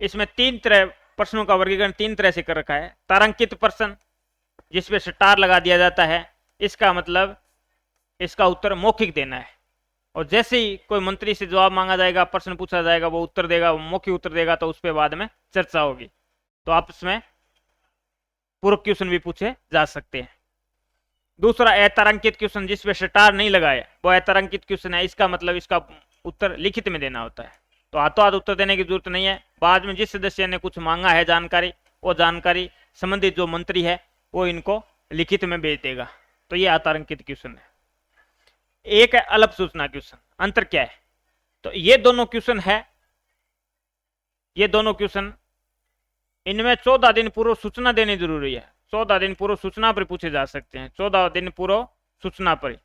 इसमें तीन तरह प्रश्नों का वर्गीकरण तीन तरह से कर रखा है। तारांकित प्रश्न, जिसपे स्टार लगा दिया जाता है, इसका मतलब इसका उत्तर मौखिक देना है। और जैसे ही कोई मंत्री से जवाब मांगा जाएगा, प्रश्न पूछा जाएगा, वो उत्तर देगा, वो मौखिक उत्तर देगा, तो उस पर बाद में चर्चा होगी। तो आपस में पूरक क्वेश्चन भी पूछे जा सकते हैं। दूसरा, अतारांकित क्वेश्चन, जिसपे स्टार नहीं लगाया, वो अतारांकित क्वेश्चन है। इसका मतलब इसका उत्तर लिखित में देना होता है, तो हाथों हाथ उत्तर देने की जरूरत नहीं है। बाद में जिस सदस्य ने कुछ मांगा है जानकारी, वो जानकारी संबंधित जो मंत्री है वो इनको लिखित में भेज देगा। तो ये अतारांकित क्वेश्चन है। एक है अल्प सूचना क्वेश्चन। अंतर क्या है? तो ये दोनों क्वेश्चन है, ये दोनों क्वेश्चन, इनमें 14 दिन पूर्व सूचना देनी जरूरी है। 14 दिन पूर्व सूचना पर पूछे जा सकते हैं। 14 दिन पूर्व सूचना पर,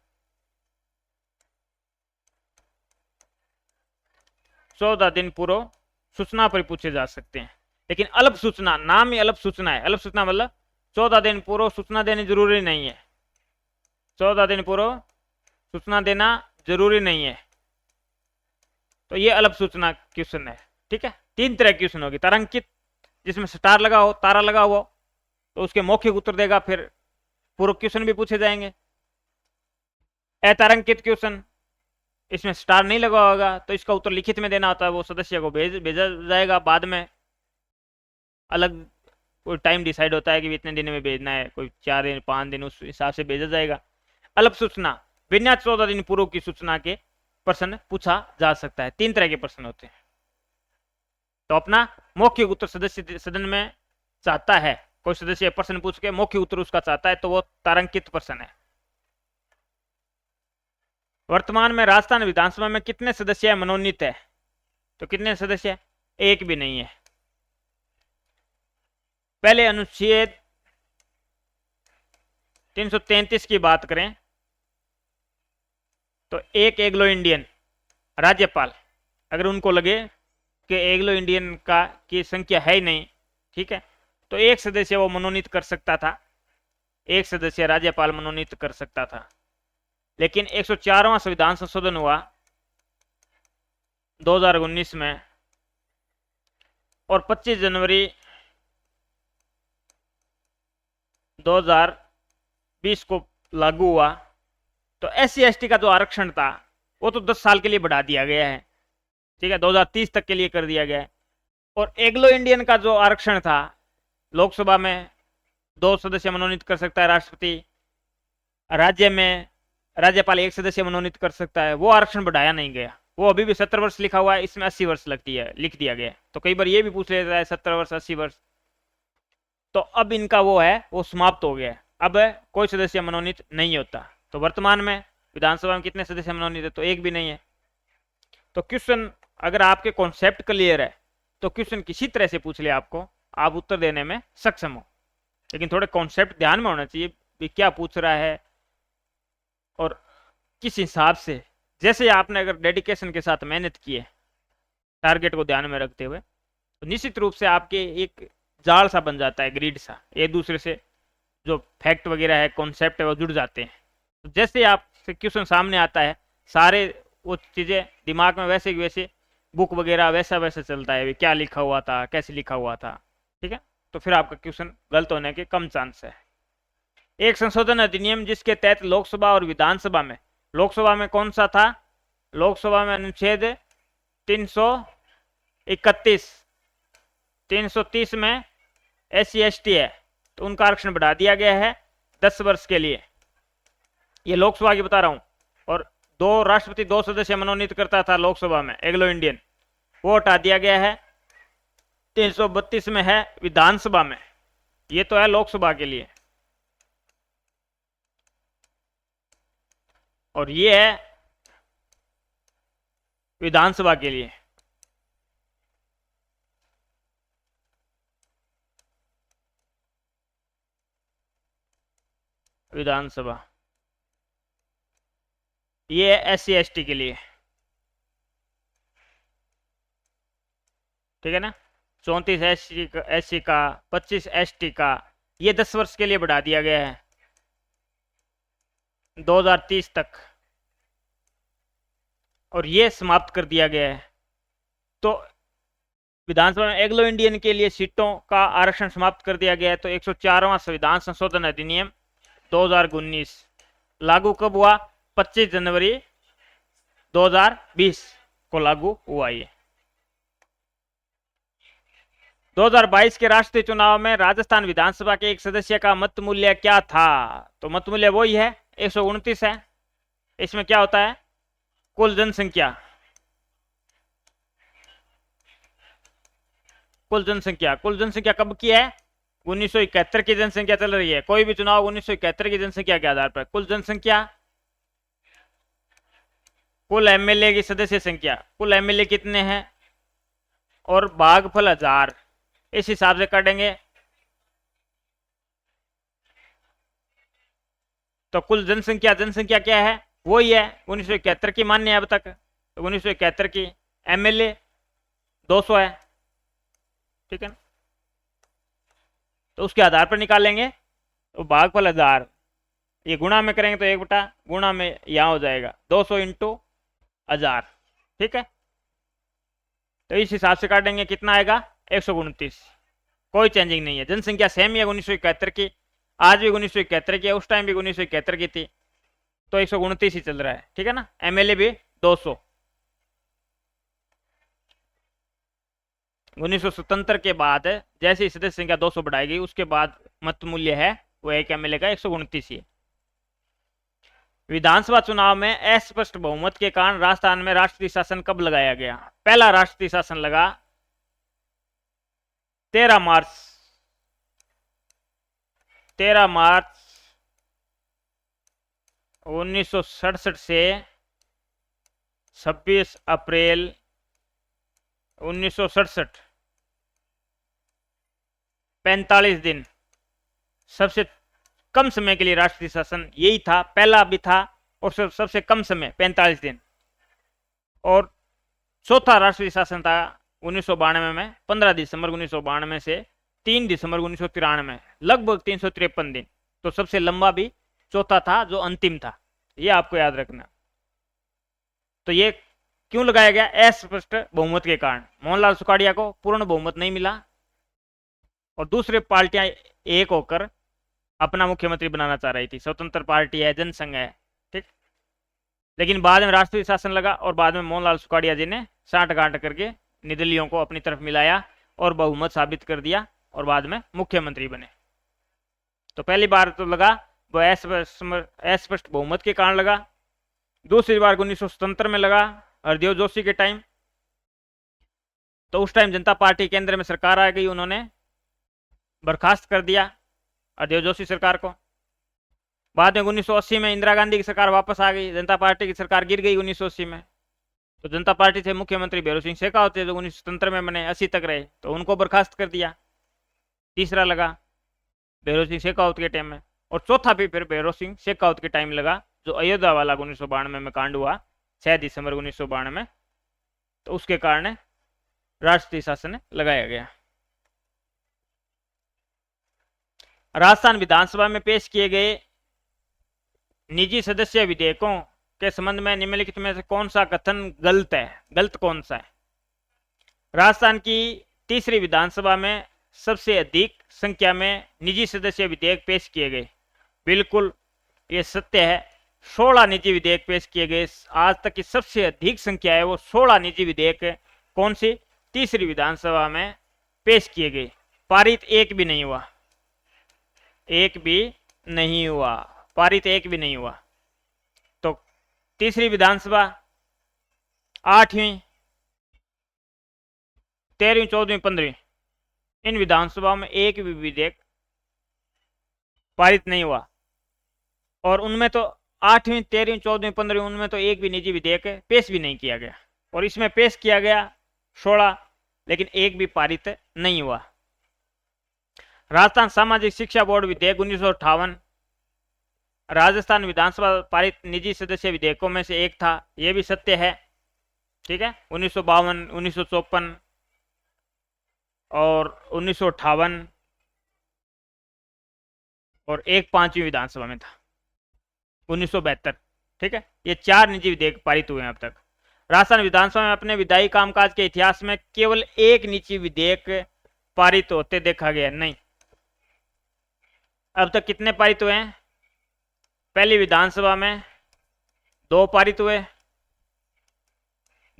14 दिन पूर्व सूचना पर पूछे जा सकते हैं। लेकिन अल्प सूचना, नाम ही अल्प सूचना है। अल्प सूचना मतलब 14 दिन पूर्व सूचना देनी जरूरी नहीं है। 14 दिन पूर्व सूचना देना जरूरी नहीं है। तो ये अल्प सूचना क्वेश्चन है। ठीक है, तीन तरह की क्वेश्चन होगी। तारांकित, जिसमें स्टार लगा हो, तारा लगा हो, तो उसके मौखिक उत्तर देगा, फिर पूरक क्वेश्चन भी पूछे जाएंगे। अतारांकित क्वेश्चन, इसमें स्टार नहीं लगा होगा, तो इसका उत्तर लिखित में देना होता है, वो सदस्य को भेजा जाएगा। बाद में अलग कोई टाइम डिसाइड होता है कि इतने दिन में भेजना है, कोई 4 दिन 5 दिन, उस हिसाब से भेजा जाएगा। अल्प सूचना, बिना 14 दिन पूर्व की सूचना के प्रश्न पूछा जा सकता है। तीन तरह के प्रश्न होते हैं। तो अपना मौखिक उत्तर सदस्य सदन में चाहता है, कोई सदस्य प्रश्न पूछ के मौखिक उत्तर उसका चाहता है, तो वो तारांकित प्रश्न है। वर्तमान में राजस्थान विधानसभा में कितने सदस्य मनोनीत है? तो कितने सदस्य? एक भी नहीं है। पहले अनुच्छेद 333 की बात करें तो एक एंग्लो इंडियन राज्यपाल, अगर उनको लगे कि एंग्लो इंडियन की संख्या है ही नहीं, ठीक है, तो एक सदस्य वो मनोनीत कर सकता था, एक सदस्य राज्यपाल मनोनीत कर सकता था। लेकिन 104वां संविधान संशोधन हुआ 2019 में, और 25 जनवरी 2020 को लागू हुआ। तो SC/ST का जो आरक्षण था वो तो 10 साल के लिए बढ़ा दिया गया है, ठीक है, 2030 तक के लिए कर दिया गया है। और एंग्लो इंडियन का जो आरक्षण था, लोकसभा में 2 सदस्य मनोनीत कर सकता है राष्ट्रपति, राज्य में राज्यपाल 1 सदस्य मनोनीत कर सकता है, वो आरक्षण बढ़ाया नहीं गया। वो अभी भी 70 वर्ष लिखा हुआ है, इसमें 80 वर्ष लगती है, लिख दिया गया। तो कई बार ये भी पूछ लेता है 70 वर्ष 80 वर्ष, तो अब इनका वो है वो समाप्त हो गया है। अब कोई सदस्य मनोनीत नहीं होता। तो वर्तमान में विधानसभा में कितने सदस्य मनोनीत है? तो एक भी नहीं है। तो क्वेश्चन अगर आपके कॉन्सेप्ट क्लियर है तो क्वेश्चन किसी तरह से पूछ ले आपको, आप उत्तर देने में सक्षम हो। लेकिन थोड़े कॉन्सेप्ट ध्यान में होना चाहिए कि क्या पूछ रहा है और किस हिसाब से। जैसे आपने अगर डेडिकेशन के साथ मेहनत की है, टारगेट को ध्यान में रखते हुए, तो निश्चित रूप से आपके एक जाल सा बन जाता है, ग्रिड सा, एक दूसरे से जो फैक्ट वगैरह है, कॉन्सेप्ट है, वो जुड़ जाते हैं। तो जैसे आपसे क्वेश्चन सामने आता है, सारे वो चीज़ें दिमाग में वैसे वैसे बुक वगैरह वैसा वैसा चलता है, क्या लिखा हुआ था, कैसे लिखा हुआ था, ठीक है। तो फिर आपका क्वेश्चन गलत होने के कम चांस है। एक संशोधन अधिनियम जिसके तहत लोकसभा और विधानसभा में, लोकसभा में कौन सा था? लोकसभा में अनुच्छेद 331, 330 में SC/ST है, तो उनका आरक्षण बढ़ा दिया गया है 10 वर्ष के लिए। ये लोकसभा की बता रहा हूं। और दो राष्ट्रपति 2 सदस्य मनोनीत करता था लोकसभा में, एंग्लो इंडियन, वो हटा दिया गया है। 332 में है विधानसभा में, ये तो है लोकसभा के लिए, और ये है विधानसभा के लिए। विधानसभा ये SC ST के लिए, ठीक है ना। 34 SC का, 25 ST का, ये 10 वर्ष के लिए बढ़ा दिया गया है 2030 तक, और ये समाप्त कर दिया गया है। तो विधानसभा में एंग्लो इंडियन के लिए सीटों का आरक्षण समाप्त कर दिया गया है। तो 104वां संविधान संशोधन अधिनियम 2019 लागू कब हुआ? 25 जनवरी 2020 को लागू हुआ। ये 2022 के राष्ट्रीय चुनाव में राजस्थान विधानसभा के एक सदस्य का मत मूल्य क्या था? तो मत मूल्य वही है, 129 है। इसमें क्या होता है? कुल जनसंख्या, कुल जनसंख्या कब की है? 1971 की जनसंख्या चल रही है। कोई भी चुनाव 1971 की जनसंख्या के आधार पर, कुल जनसंख्या, कुल MLA की सदस्य संख्या, कुल MLA कितने हैं, और भागफल 1000, इस हिसाब से काटेंगे। तो कुल जनसंख्या क्या है? वही है 1971 की मान्य है अब तक। तो 1971 की MLA 200 है, ठीक है ना। तो उसके आधार पर निकालेंगे। तो भागफल 1000, ये गुणा में करेंगे तो 1 बटा गुणा में यहां हो जाएगा 200 इंटू 1000, ठीक है। तो इस हिसाब से काटेंगे, कितना आएगा? 129। कोई चेंजिंग नहीं है, जनसंख्या सेम ही है 1971 की, आज भी 1971 की है, उस टाइम भी 1971 की थी। तो 129 ही चल रहा है, ठीक है ना। MLA भी 200। 1977 के बाद जैसे सदस्य संख्या 200 बढ़ाई गई, उसके बाद मत मूल्य है वो एक MLA का 129 ही है। विधानसभा चुनाव में अस्पष्ट बहुमत के कारण राजस्थान में राष्ट्रीय शासन कब लगाया गया? पहला राष्ट्रीय शासन लगा 13 मार्च 1967 से 26 अप्रैल 1967, 45 दिन, सबसे कम समय के लिए राष्ट्रीय शासन यही था, पहला भी था और सबसे कम समय 45 दिन। और चौथा राष्ट्रीय शासन था 1992 में, 15 दिसंबर 1992 से 3 दिसंबर 1993, लगभग 353 दिन। तो सबसे लंबा भी चौथा था जो अंतिम था, ये आपको याद रखना। तो ये क्यों लगाया गया? अस्पष्ट बहुमत के कारण। मोहनलाल सुखाड़िया को पूर्ण बहुमत नहीं मिला और दूसरे पार्टियां एक होकर अपना मुख्यमंत्री बनाना चाह रही थी। स्वतंत्र पार्टी है, जनसंघ है, ठीक। लेकिन बाद में राष्ट्रीय शासन लगा और बाद में मोहनलाल सुखाड़िया जी ने साठ गांठ करके निर्दलीयों को अपनी तरफ मिलाया और बहुमत साबित कर दिया और बाद में मुख्यमंत्री बने। तो पहली बार तो लगा वो अस्पष्ट बहुमत के कारण लगा। दूसरी बार 1977 में लगा, हरदेव जोशी के टाइम। तो उस टाइम जनता पार्टी केंद्र में सरकार आ गई, उन्होंने बर्खास्त कर दिया हरदेव जोशी सरकार को। बाद में 1980 में इंदिरा गांधी की सरकार वापस आ गई, जनता पार्टी की सरकार गिर गई 1980 में। तो जनता पार्टी से मुख्यमंत्री भैरों सिंह शेखावत थे जो 1977 में बने, 80 तक रहे, तो उनको बर्खास्त कर दिया। तीसरा लगा भैरों सिंह शेखावत के टाइम में, और चौथा भी फिर भैरों सिंह शेखावत के टाइम लगा, जो अयोध्या वाला 1992 में कांड हुआ 6 दिसंबर 1992 में। तो उसके कारण राष्ट्रीय शासन लगाया गया। राजस्थान विधानसभा में पेश किए गए निजी सदस्य विधेयकों के संबंध में निम्नलिखित में से कौन सा कथन गलत है? गलत कौन सा है? राजस्थान की तीसरी विधानसभा में सबसे अधिक संख्या में निजी सदस्य विधेयक पेश किए गए। बिल्कुल ये सत्य है, 16 निजी विधेयक पेश किए गए। आज तक की सबसे अधिक संख्या है वो 16 निजी विधेयक कौन सी? तीसरी विधानसभा में पेश किए गए। पारित एक भी नहीं हुआ, एक भी नहीं हुआ, पारित एक भी नहीं हुआ। तो तीसरी विधानसभा, 8वीं, 13वीं, 14वीं, 15वीं, इन विधानसभाओं में एक भी विधेयक पारित नहीं हुआ। और उनमें तो 8वीं, 13वीं, 14वीं, 15वीं, उनमें तो एक भी निजी विधेयक पेश भी नहीं किया गया। और इसमें पेश किया गया 16, लेकिन एक भी पारित नहीं हुआ। राजस्थान सामाजिक शिक्षा बोर्ड विधेयक 1958 राजस्थान विधानसभा पारित निजी सदस्य विधेयकों में से एक था, यह भी सत्य है। ठीक है, 1952, 1954 और 1958 और एक 5वीं विधानसभा में था 1972। ठीक है, ये 4 निजी विधेयक पारित हुए हैं अब तक। राजस्थान विधानसभा में अपने विधायी कामकाज के इतिहास में केवल एक निजी विधेयक पारित होते देखा गया नहीं। अब तक कितने पारित हुए हैं? पहली विधानसभा में 2 पारित हुए,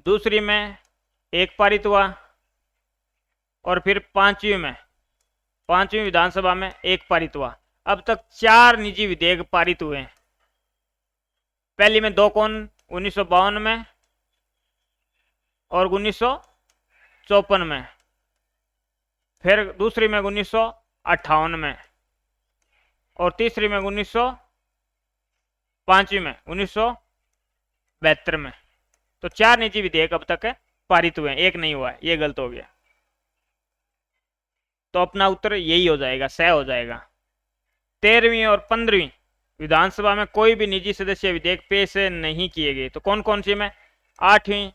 दूसरी में 1 पारित हुआ, और फिर 5वीं विधानसभा में 1 पारित हुआ। अब तक 4 निजी विधेयक पारित हुए हैं। पहली में 2 कौन? 1952 में और 1954 में। फिर दूसरी में 1958 में, और तीसरी में 5वीं में 1972 में। तो 4 निजी विधेयक अब तक पारित हुए हैं, एक नहीं हुआ है, ये गलत हो गया। तो अपना उत्तर यही हो जाएगा, सह हो जाएगा। 13वीं और 15वीं विधानसभा में कोई भी निजी सदस्य विधेयक पेश नहीं किए गए। तो कौन कौन सी में? 8वीं,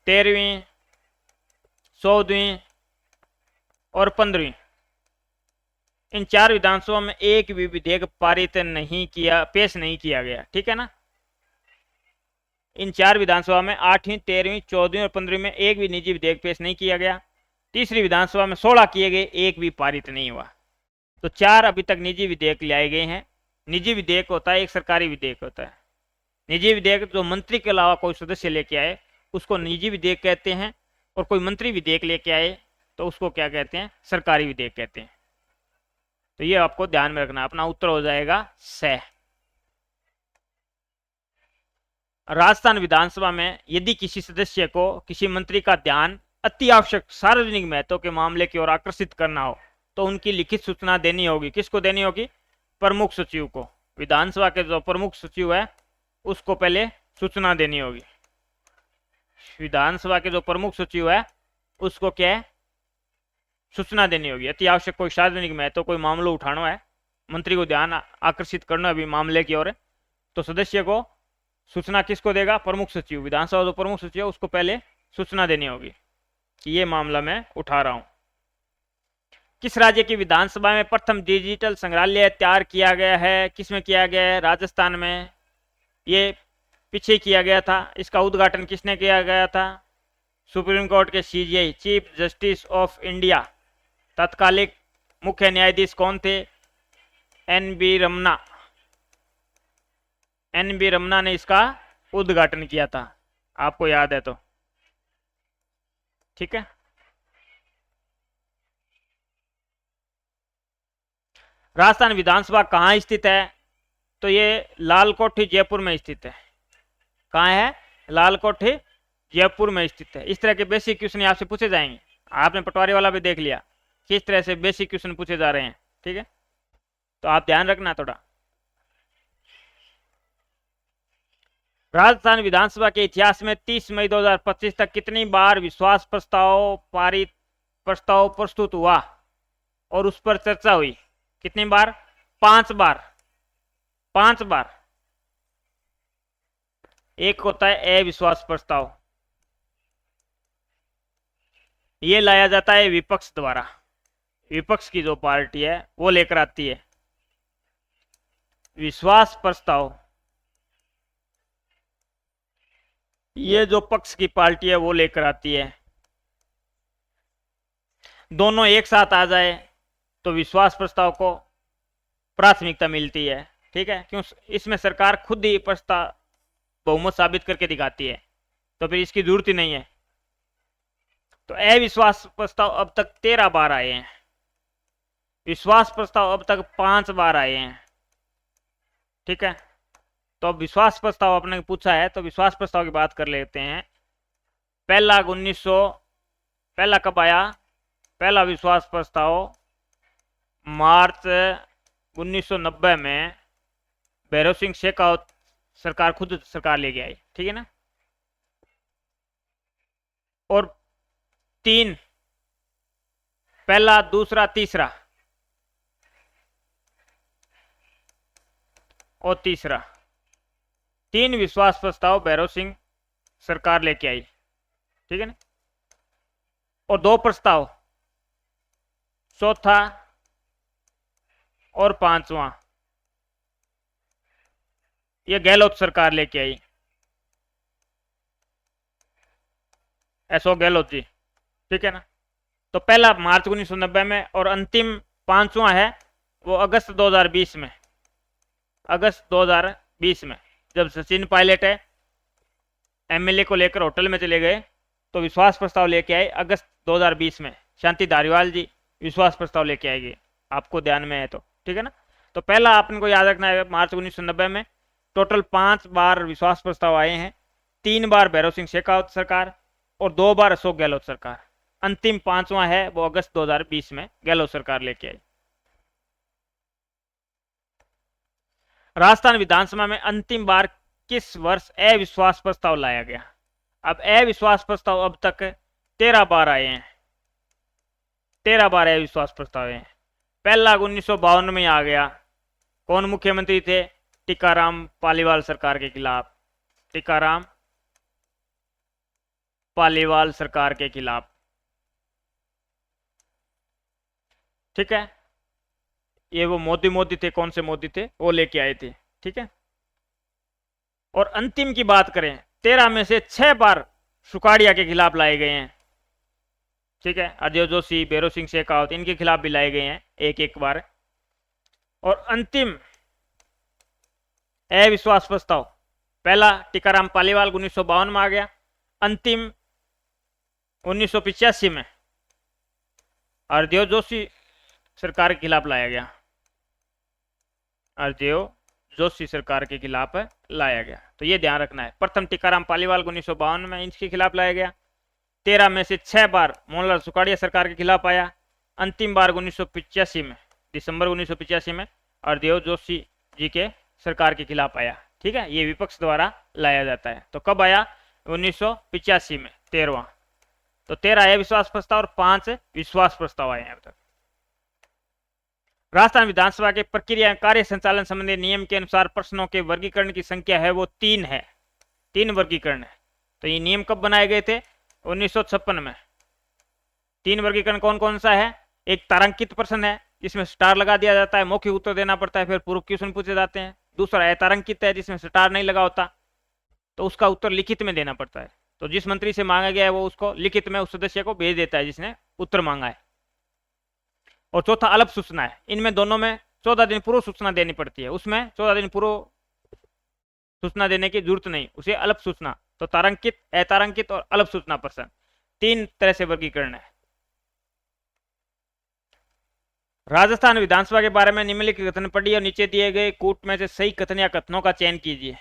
13वीं, 14वीं और 15वीं, इन 4 विधानसभा में एक भी विधेयक पारित नहीं किया, पेश नहीं किया गया। ठीक है ना, इन 4 विधानसभा में 8वीं, 13वीं, 14वीं और 15वीं में एक भी निजी विधेयक पेश नहीं किया गया। तीसरी विधानसभा में 16 किए गए, एक भी पारित नहीं हुआ। तो 4 अभी तक निजी विधेयक लाए गए हैं। निजी विधेयक होता है, एक सरकारी विधेयक होता है। निजी विधेयक जो मंत्री के अलावा कोई सदस्य लेके आए उसको निजी विधेयक कहते हैं, और कोई मंत्री विधेयक लेके आए तो उसको क्या कहते हैं? सरकारी विधेयक कहते हैं। तो ये आपको ध्यान में रखना। अपना उत्तर हो जाएगा सह। राजस्थान विधानसभा में यदि किसी सदस्य को किसी मंत्री का ध्यान अति आवश्यक सार्वजनिक महत्व के मामले की ओर आकर्षित करना हो तो उनकी लिखित सूचना देनी होगी। किसको देनी होगी? प्रमुख सचिव को। विधानसभा के जो प्रमुख सचिव है उसको पहले सूचना देनी होगी। विधानसभा के जो प्रमुख सचिव है उसको क्या है? सूचना देनी होगी। अति आवश्यक कोई सार्वजनिक महत्व कोई मामला उठाना है, मंत्री को ध्यान आकर्षित करना है अभी मामले की ओर, तो सदस्य को सूचना किसको देगा? प्रमुख सचिव। विधानसभा जो प्रमुख सचिव है उसको पहले सूचना देनी होगी कि ये मामला मैं उठा रहा हूं। किस राज्य की विधानसभा में प्रथम डिजिटल संग्रहालय तैयार किया गया है? किसमें किया गया है? राजस्थान में। ये पीछे किया गया था। इसका उद्घाटन किसने किया गया था? सुप्रीम कोर्ट के CJI, chief justice of India. तत्कालिक मुख्य न्यायाधीश कौन थे? एन.बी. रमन्ना। एन.बी. रमन्ना ने इसका उद्घाटन किया था, आपको याद है तो। ठीक है, राजस्थान विधानसभा कहाँ स्थित है? तो ये लाल कोठी जयपुर में स्थित है। कहाँ है? लाल कोठी जयपुर में स्थित है। इस तरह के बेसिक क्वेश्चन आपसे पूछे जाएंगे। आपने पटवारी वाला भी देख लिया किस तरह से बेसिक क्वेश्चन पूछे जा रहे हैं। ठीक है, तो आप ध्यान रखना थोड़ा। राजस्थान विधानसभा के इतिहास में 30 मई 2025 तक कितनी बार विश्वास प्रस्ताव प्रस्तुत हुआ और उस पर चर्चा हुई? कितनी बार? 5 बार। 5 बार। एक होता है अविश्वास प्रस्ताव, ये लाया जाता है विपक्ष द्वारा। विपक्ष की जो पार्टी है वो लेकर आती है। विश्वास प्रस्ताव ये जो पक्ष की पार्टी है वो लेकर आती है। दोनों एक साथ आ जाए तो विश्वास प्रस्ताव को प्राथमिकता मिलती है। ठीक है, क्यों? इसमें सरकार खुद ही प्रस्ताव बहुमत साबित करके दिखाती है, तो फिर इसकी जरूरत ही नहीं है। तो अविश्वास प्रस्ताव अब तक 13 बार आए हैं। विश्वास प्रस्ताव अब तक 5 बार आए हैं। ठीक है, तो अब विश्वास प्रस्ताव आपने पूछा है, तो विश्वास प्रस्ताव की बात कर लेते हैं। पहला पहला कब आया? पहला विश्वास प्रस्ताव मार्च 1990 में भैरव सिंह शेखावत सरकार, खुद सरकार लेके आई, ठीक है ना। और तीन, पहला, दूसरा, तीसरा और तीसरा, तीन विश्वास प्रस्ताव भैरव सिंह सरकार लेके आई, ठीक है ना। और दो प्रस्ताव, चौथा और पांचवा, ये गहलोत सरकार लेके आई, एसओ गहलोत जी, ठीक है ना। तो पहला मार्च 1990 में, और अंतिम पांचवा है वो अगस्त 2020 में, अगस्त 2020 में जब सचिन पायलट है एमएलए को लेकर होटल में चले गए, तो विश्वास प्रस्ताव लेके आए अगस्त 2020 में। शांति धारीवाल जी विश्वास प्रस्ताव लेके आएगी, आपको ध्यान में है तो, ठीक है ना। तो पहला आपने को याद रखना है, मार्च 1990 में टोटल 5 बार विश्वास प्रस्ताव आए हैं, 3 बार भैरव सिंह शेखावत सरकार और 2 बार अशोक गहलोत सरकार। अंतिम पांचवा है वो अगस्त 2020 में गहलोत सरकार लेके आई। राजस्थान विधानसभा में अंतिम बार किस वर्ष अविश्वास प्रस्ताव लाया गया? अब अविश्वास प्रस्ताव अब तक 13 बार आए हैं, 13 बार अविश्वास प्रस्ताव हैं। पहला 1952 में आ गया, कौन मुख्यमंत्री थे? टीकाराम पालीवाल सरकार के खिलाफ, टीकाराम पालीवाल सरकार के खिलाफ, ठीक है। ये वो मोदी थे, कौन से मोदी थे, वो लेके आए थे, ठीक है। और अंतिम की बात करें, 13 में से 6 बार सुकाड़िया के खिलाफ लाए गए हैं, ठीक है। अजय जोशी, भैरव सिंह शेखावत, इनके खिलाफ भी लाए गए हैं एक एक बार। और अंतिम अविश्वास प्रस्ताव, पहला टीकाराम पालीवाल 1952 में आ गया, अंतिम 1985 में अजय जोशी सरकार के खिलाफ लाया गया, अजय जोशी सरकार के खिलाफ लाया गया। तो ये ध्यान रखना है, प्रथम टीकाराम पालीवाल को 1952 में इनके खिलाफ लाया गया, 13 में से 6 बार मोहनलाल सुकाड़िया सरकार के खिलाफ आया, अंतिम बार 1985 में, दिसंबर 1985 में अजय जोशी जी के सरकार के खिलाफ आया, ठीक है। ये विपक्ष द्वारा लाया जाता है। तो कब आया? 1985 में, 13वां। तो 13 अविश्वास प्रस्ताव और 5 विश्वास प्रस्ताव आए हैं अब तक। राजस्थान विधानसभा के प्रक्रिया कार्य संचालन संबंधी नियम के अनुसार प्रश्नों के वर्गीकरण की संख्या है वो 3 है, 3 वर्गीकरण है। तो ये नियम कब बनाए गए थे? 1956 में। 3 वर्गीकरण कौन कौन सा है? एक तारांकित प्रश्न है जिसमें स्टार लगा दिया जाता है, मौखिक उत्तर देना पड़ता है, फिर पूर्व क्वेश्चन पूछे जाते हैं। दूसरा अतारांकित है जिसमें स्टार नहीं लगा होता, तो उसका उत्तर लिखित में देना पड़ता है। तो जिस मंत्री से मांगा गया है वो उसको लिखित में उस सदस्य को भेज देता है जिसने उत्तर मांगा है। और चौथा अल्प सूचना है, इनमें दोनों में 14 दिन पूर्व सूचना देनी पड़ती है, उसमें 14 दिन पूर्व सूचना देने की जरूरत नहीं, उसे अल्प सूचना। तो तारांकित, अतारांकित और अल्प सूचना प्रश्न, 3 तरह से वर्गीकरण है। राजस्थान विधानसभा के बारे में निम्नलिखित कथन पढ़िए और नीचे दिए गए कूट में से सही कथन या कथनों का चयन कीजिए।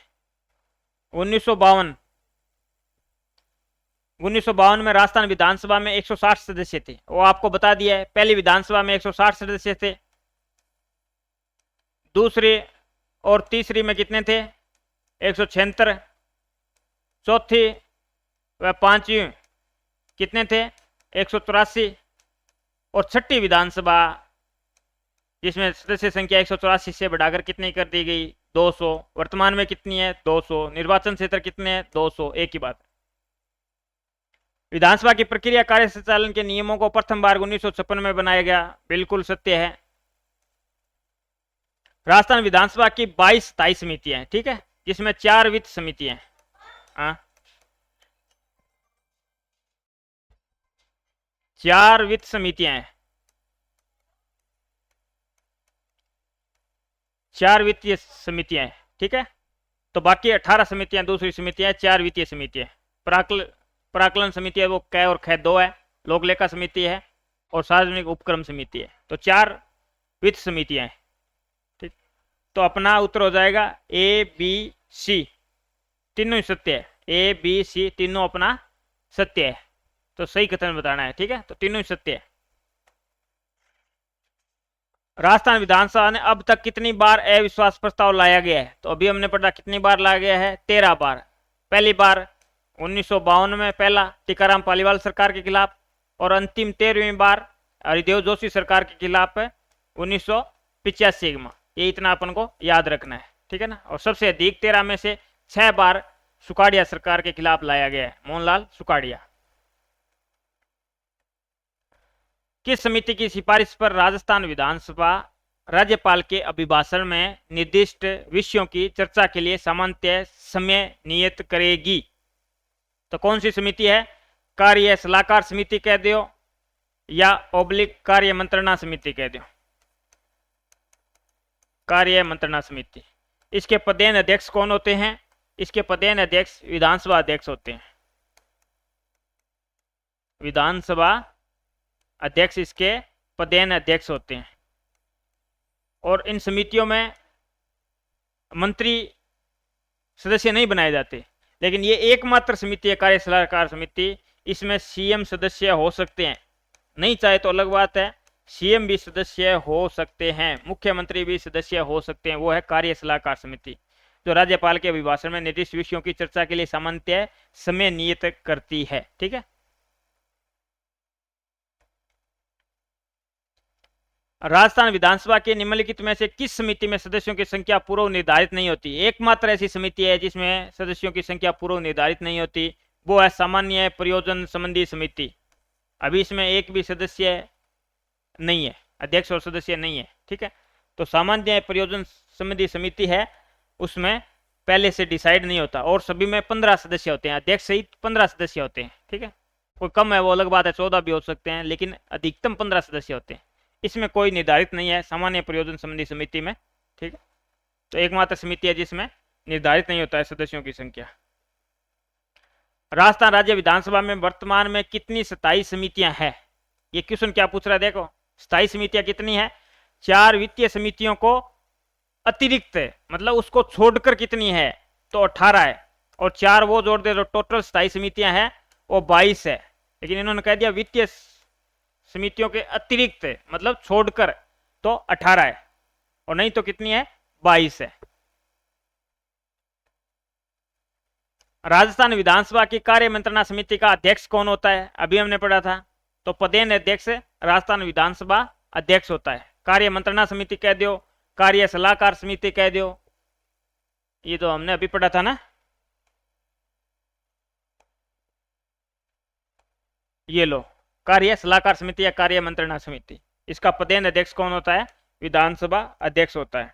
1952 में राजस्थान विधानसभा में 160 सदस्य थे, वो आपको बता दिया है। पहली विधानसभा में 160 सदस्य थे, दूसरी और तीसरी में कितने थे? 176, चौथी व पांचवी कितने थे? 184, और छठी विधानसभा जिसमें सदस्य संख्या 184 से बढ़ाकर कितनी कर दी गई? 200। वर्तमान में कितनी है? 200। निर्वाचन क्षेत्र कितने हैं? 200। एक ही बात। विधानसभा की प्रक्रिया कार्य संचालन के नियमों को प्रथम बार 1956 में बनाया गया, बिल्कुल सत्य है। राजस्थान विधानसभा की 22 स्थायी समितियां हैं, ठीक है, जिसमें 4 वित्त समितियां हैं। 4 वित्त समितियां हैं, 4 वित्तीय समितियां हैं, ठीक है। तो बाकी 18 समितियां दूसरी समितियां, 4 वित्तीय समितियां। प्राकलन समिति है वो क और ख 2 है, लोक लेखा समिति है और सार्वजनिक उपक्रम समिति है। तो 4 वित्त समितियां हैं, ठीक। तो अपना उत्तर हो जाएगा A, B, सी तीनों ही सत्य है, ए बी सी तीनों अपना सत्य है, तो सही कथन बताना है। ठीक है, तो तीनों ही सत्य है। राजस्थान विधानसभा ने अब तक कितनी बार अविश्वास प्रस्ताव लाया गया है? तो अभी हमने पढ़ा कितनी बार लाया गया है, 13 बार। पहली बार 1952 में पहला टीकाराम पालीवाल सरकार के खिलाफ, और अंतिम 13वीं बार हरिदेव जोशी सरकार के खिलाफ है 1985 में। ये इतना अपन को याद रखना है, ठीक है ना। और सबसे अधिक 13 में से 6 बार सुकाड़िया सरकार के खिलाफ लाया गया है, मोहनलाल सुकाड़िया। किस समिति की सिफारिश पर राजस्थान विधानसभा राज्यपाल के अभिभाषण में निर्दिष्ट विषयों की चर्चा के लिए सामान्य समय नियत करेगी? तो कौन सी समिति है? कार्य सलाहकार समिति कह दो या ओब्लिक कार्य मंत्रणा समिति कह दो, कार्य मंत्रणा समिति। इसके पदेन अध्यक्ष कौन होते हैं? इसके पदेन अध्यक्ष विधानसभा अध्यक्ष होते हैं, विधानसभा अध्यक्ष इसके पदेन अध्यक्ष होते हैं। और इन समितियों में मंत्री सदस्य नहीं बनाए जाते, लेकिन ये एकमात्र समिति है कार्य सलाहकार समिति, इसमें सीएम सदस्य हो सकते हैं, नहीं चाहे तो अलग बात है, सीएम भी सदस्य हो सकते हैं, मुख्यमंत्री भी सदस्य हो सकते हैं। वो है कार्य सलाहकार समिति, जो राज्यपाल के अभिभाषण में निर्दिष्ट विषयों की चर्चा के लिए सामान्य समय नियत करती है। ठीक है, राजस्थान विधानसभा के निम्नलिखित में से किस समिति में सदस्यों की संख्या पूर्व निर्धारित नहीं होती? एकमात्र ऐसी समिति है जिसमें सदस्यों की संख्या पूर्व निर्धारित नहीं होती, वो है सामान्य प्रयोजन संबंधी समिति। अभी इसमें एक भी सदस्य नहीं है, अध्यक्ष और सदस्य नहीं है। ठीक है, तो सामान्य प्रयोजन संबंधी समिति है, उसमें पहले से डिसाइड नहीं होता, और सभी में 15 सदस्य होते हैं, अध्यक्ष सहित 15 सदस्य होते हैं। ठीक है, कोई कम है वो अलग बात है, 14 भी हो सकते हैं, लेकिन अधिकतम 15 सदस्य होते हैं। इसमें कोई निर्धारित नहीं है सामान्य प्रयोजन संबंधी समिति में। ठीक है, तो एकमात्र समिति है जिसमें निर्धारित नहीं होता है सदस्यों की संख्या। राजस्थान राज्य विधानसभा में वर्तमान में कितनी स्थायी समितियां हैं? ये क्वेश्चन क्या पूछ रहा है, देखो स्थायी समितियां कितनी है? 4 वित्तीय समितियों को अतिरिक्त, मतलब उसको छोड़कर कितनी है? तो 18 है, और 4 वो जोड़ दे तो टोटल स्थायी समितियां हैं वो 22 है, लेकिन इन्होंने कह दिया वित्तीय समितियों के अतिरिक्त, मतलब छोड़कर, तो 18 है, और नहीं तो कितनी है? 22 है। राजस्थान विधानसभा की कार्य मंत्रणा समिति का अध्यक्ष कौन होता है? अभी हमने पढ़ा था, तो पदेन अध्यक्ष राजस्थान विधानसभा अध्यक्ष होता है। कार्य मंत्रणा समिति कह दो, कार्य सलाहकार समिति कह दो, ये तो हमने अभी पढ़ा था ना। ये लो, कार्य सलाहकार समिति या कार्य मंत्रणा समिति, इसका पदेन अध्यक्ष कौन होता है? विधानसभा अध्यक्ष होता है।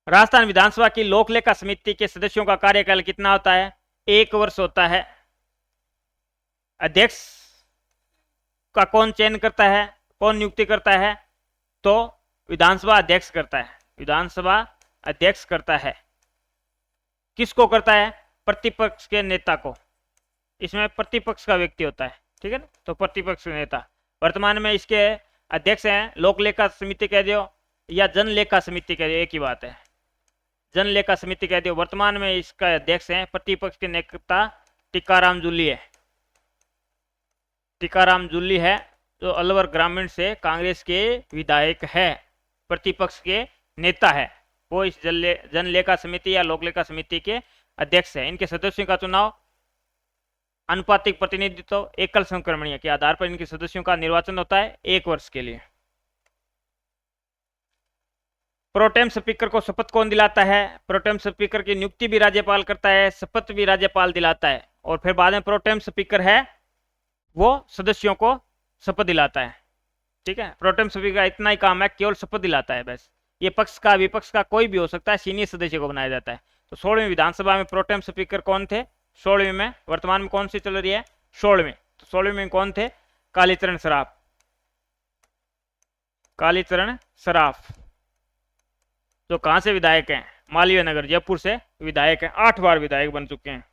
राजस्थान विधानसभा की लोक लेखा समिति के सदस्यों का कार्यकाल कितना होता है? 1 वर्ष होता है। अध्यक्ष का कौन चयन करता है, कौन नियुक्ति करता है? तो विधानसभा अध्यक्ष करता है, विधानसभा अध्यक्ष करता है। किसको करता है? प्रतिपक्ष के नेता को, इसमें प्रतिपक्ष का व्यक्ति होता है। ठीक है ना, तो प्रतिपक्ष के नेता। वर्तमान में इसके अध्यक्ष हैं लोक लेखा समिति कह दो या जन लेखा समिति कह दो, एक ही बात है, जन लेखा समिति कह दो। वर्तमान में इसका अध्यक्ष हैं प्रतिपक्ष के नेता टीकाराम जूली है, टीकाराम जूली है, जो अलवर ग्रामीण से कांग्रेस के विधायक है, प्रतिपक्ष के नेता है, वो इस जन लेखा समिति या लोक लेखा समिति के अध्यक्ष है। इनके सदस्यों का चुनाव अनुपातिक प्रतिनिधित्व एकल संक्रमणीय के आधार पर इनके सदस्यों का निर्वाचन होता है 1 वर्ष के लिए। प्रोटेम स्पीकर को शपथ कौन दिलाता है? प्रोटेम स्पीकर की नियुक्ति भी राज्यपाल करता है, शपथ भी राज्यपाल दिलाता है, और फिर बाद में प्रोटेम स्पीकर है वो सदस्यों को शपथ दिलाता है। ठीक है, प्रोटेम स्पीकर का इतना ही काम है, केवल शपथ दिलाता है बस। ये पक्ष का विपक्ष का कोई भी हो सकता है, सीनियर सदस्य को बनाया जाता है। तो 16वीं विधानसभा में प्रोटेम स्पीकर कौन थे? 16वीं में। वर्तमान में कौन सी चल रही है? 16वीं। तो 16वीं में कौन थे? कालीचरण सराफ, कालीचरण सराफ, जो कहां से विधायक हैं? मालवीय नगर जयपुर से विधायक हैं, 8 बार विधायक बन चुके हैं।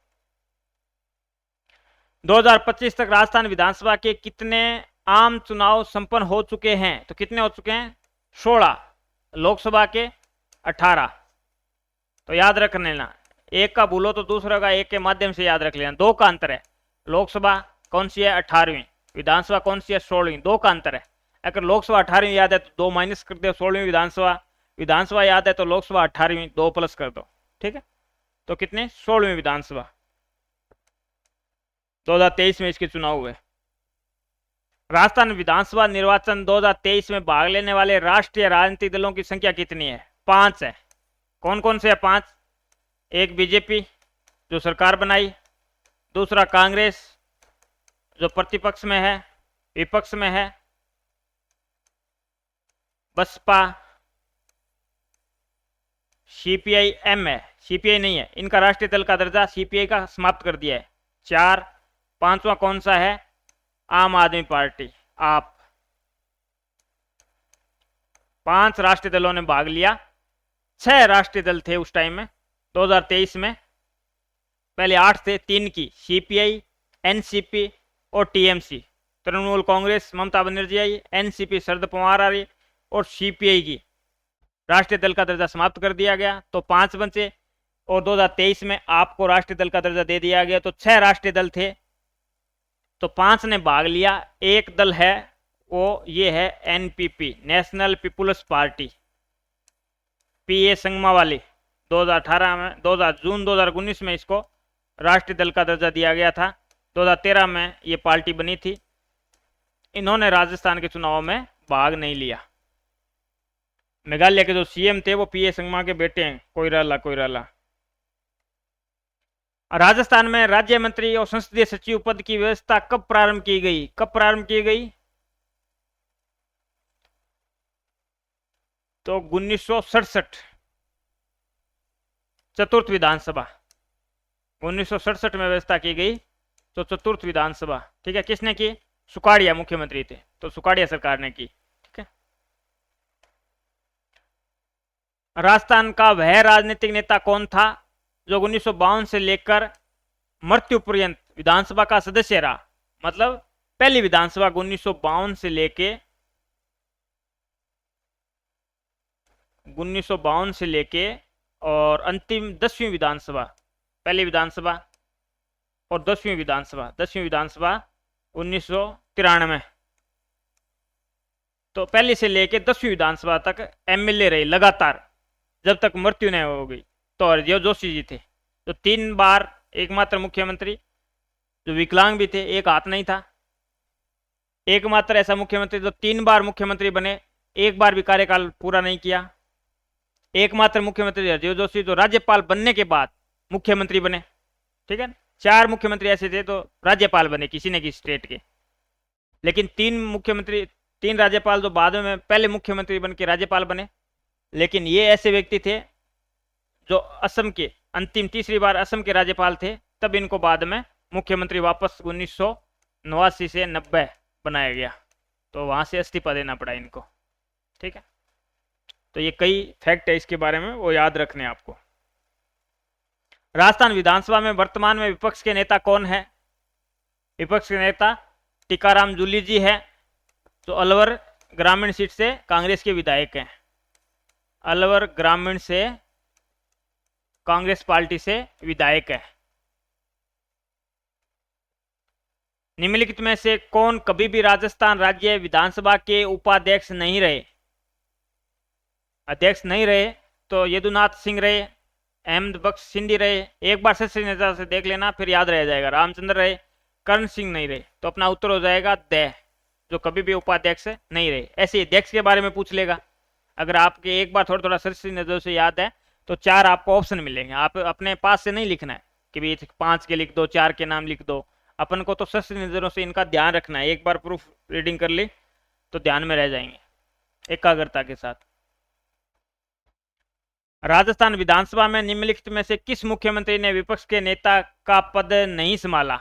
2025 तक राजस्थान विधानसभा के कितने आम चुनाव संपन्न हो चुके हैं? तो कितने हो चुके हैं? 16। लोकसभा के 18। तो याद रख लेना, एक का भूलो तो दूसरा का एक के माध्यम से याद रख लेना। दो का अंतर है, लोकसभा कौन सी है 18वीं, विधानसभा कौन सी है 16वीं, दो का अंतर है। अगर लोकसभा 18वीं याद है तो दो माइनस कर दो, 16वीं विधानसभा, विधानसभा याद है तो लोकसभा 18वीं, दो प्लस कर दो, ठीक है। तो कितने, 16वीं विधानसभा, 2023 में इसके चुनाव हुए। राजस्थान विधानसभा निर्वाचन 2023 में भाग लेने वाले राष्ट्रीय राजनीतिक दलों की संख्या कितनी है, 5 है। कौन कौन से है 5, एक बीजेपी जो सरकार बनाई, दूसरा कांग्रेस जो प्रतिपक्ष में है, विपक्ष में है, बसपा, सीपीआई एम है, सीपीआई नहीं है, इनका राष्ट्रीय दल का दर्जा सीपीआई का समाप्त कर दिया है। 4, पांचवा कौन सा है, आम आदमी पार्टी, आप। 5 राष्ट्रीय दलों ने भाग लिया, 6 राष्ट्रीय दल थे उस टाइम में 2023 में, पहले 8 थे, 3 की सीपीआई, एनसीपी और टीएमसी, तृणमूल कांग्रेस ममता बनर्जी आई, एनसीपी शरद पवार आ रही, और सीपीआई की राष्ट्रीय दल का दर्जा समाप्त कर दिया गया, तो 5 बचे। और 2023 में आपको राष्ट्रीय दल का दर्जा दे दिया गया, तो 6 राष्ट्रीय दल थे, तो 5 ने भाग लिया। एक दल है वो ये है एनपीपी, नेशनल पीपुल्स पार्टी, पीए संगमा वाली, 2018 में जून 2019 में इसको राष्ट्रीय दल का दर्जा दिया गया था, 2013 में ये पार्टी बनी थी। इन्होंने राजस्थान के चुनाव में भाग नहीं लिया। मेघालय के जो सीएम थे वो पीए संगमा के बेटे हैं, कोइराला। राजस्थान में राज्य मंत्री और संसदीय सचिव पद की व्यवस्था कब प्रारंभ की गई, तो 1967, चतुर्थ विधानसभा, 1967 में व्यवस्था की गई, तो चतुर्थ विधानसभा, ठीक है। किसने की, सुकाड़िया मुख्यमंत्री थे, तो सुकाड़िया सरकार ने की, ठीक है। राजस्थान का वह राजनीतिक नेता कौन था जो 1952 से लेकर मृत्यु पर्यंत विधानसभा का सदस्य रहा, मतलब पहली विधानसभा 1952 से लेके 1952 से लेके और अंतिम 10वीं विधानसभा, पहली विधानसभा और 10वीं विधानसभा 1993, तो पहली से लेके 10वीं विधानसभा तक एमएलए रहे लगातार जब तक मृत्यु नहीं हो गई। तो हरदेव जोशी जी थे जो 3 बार एकमात्र मुख्यमंत्री, जो विकलांग भी थे, एक हाथ नहीं था, एकमात्र ऐसा मुख्यमंत्री जो 3 बार मुख्यमंत्री बने, एक बार भी कार्यकाल पूरा नहीं किया। एकमात्र मुख्यमंत्री हरदेव जोशी जो राज्यपाल बनने के बाद मुख्यमंत्री बने, ठीक है। 4 मुख्यमंत्री ऐसे थे तो राज्यपाल बने किसी न किसी स्टेट के, लेकिन 3 राज्यपाल जो बाद में पहले मुख्यमंत्री बन के राज्यपाल बने। लेकिन ये ऐसे व्यक्ति थे जो असम के अंतिम तीसरी बार असम के राज्यपाल थे, तब इनको बाद में मुख्यमंत्री वापस 1989 से 90 बनाया गया, तो वहां से इस्तीफा देना पड़ा इनको, ठीक है। तो ये कई फैक्ट है इसके बारे में, वो याद रखने आपको। राजस्थान विधानसभा में वर्तमान में विपक्ष के नेता कौन है, विपक्ष के नेता टीकाराम जूली जी है, जो अलवर ग्रामीण सीट से कांग्रेस के विधायक हैं, अलवर ग्रामीण से कांग्रेस पार्टी से विधायक है। निम्नलिखित में से कौन कभी भी राजस्थान राज्य विधानसभा के उपाध्यक्ष नहीं रहे, अध्यक्ष नहीं रहे, तो यदुनाथ सिंह रहे, अहमद बख्श सिंधी रहे, एक बार सच्ची नजर से देख लेना फिर याद रह जाएगा, रामचंद्र रहे, कर्ण सिंह नहीं रहे, तो अपना उत्तर हो जाएगा द, जो कभी भी उपाध्यक्ष नहीं रहे। ऐसे अध्यक्ष के बारे में पूछ लेगा, अगर आपके एक बार थोड़ा थोड़ा सच्ची नजर से याद है तो 4 आपको ऑप्शन मिलेंगे, आप अपने पास से नहीं लिखना है कि भाई 5 के लिख दो, 4 के नाम लिख दो, अपन को तो सच्ची नजरों से इनका ध्यान रखना है। एक बार प्रूफ रीडिंग कर ली तो ध्यान में रह जाएंगे एकाग्रता के साथ। राजस्थान विधानसभा में निम्नलिखित में से किस मुख्यमंत्री ने विपक्ष के नेता का पद नहीं संभाला,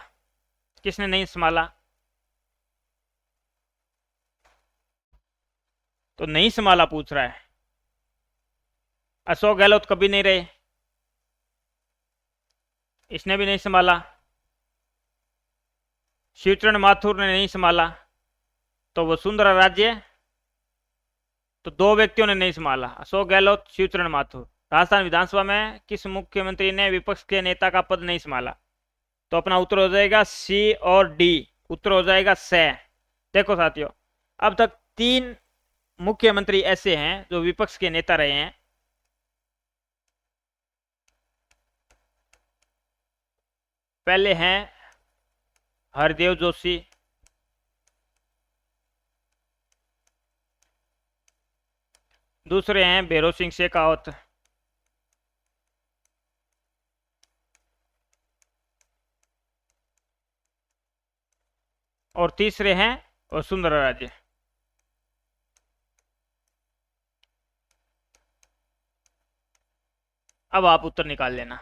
किसने नहीं संभाला, तो नहीं संभाला पूछ रहा है। अशोक गहलोत कभी नहीं रहे, इसने भी नहीं संभाला। शिवचरण माथुर ने नहीं संभाला, तो वसुंधरा राज्य तो 2 व्यक्तियों ने नहीं संभाला, अशोक गहलोत, शिवचरण माथुर। राजस्थान विधानसभा में किस मुख्यमंत्री ने विपक्ष के नेता का पद नहीं संभाला? तो अपना उत्तर हो जाएगा सी और डी, उत्तर हो जाएगा से। देखो साथियों, अब तक 3 मुख्यमंत्री ऐसे हैं जो विपक्ष के नेता रहे हैं। पहले हैं हरदेव जोशी, दूसरे हैं भैरों सिंह शेखावत, और तीसरे हैं वसुंधरा राजे। अब आप उत्तर निकाल लेना।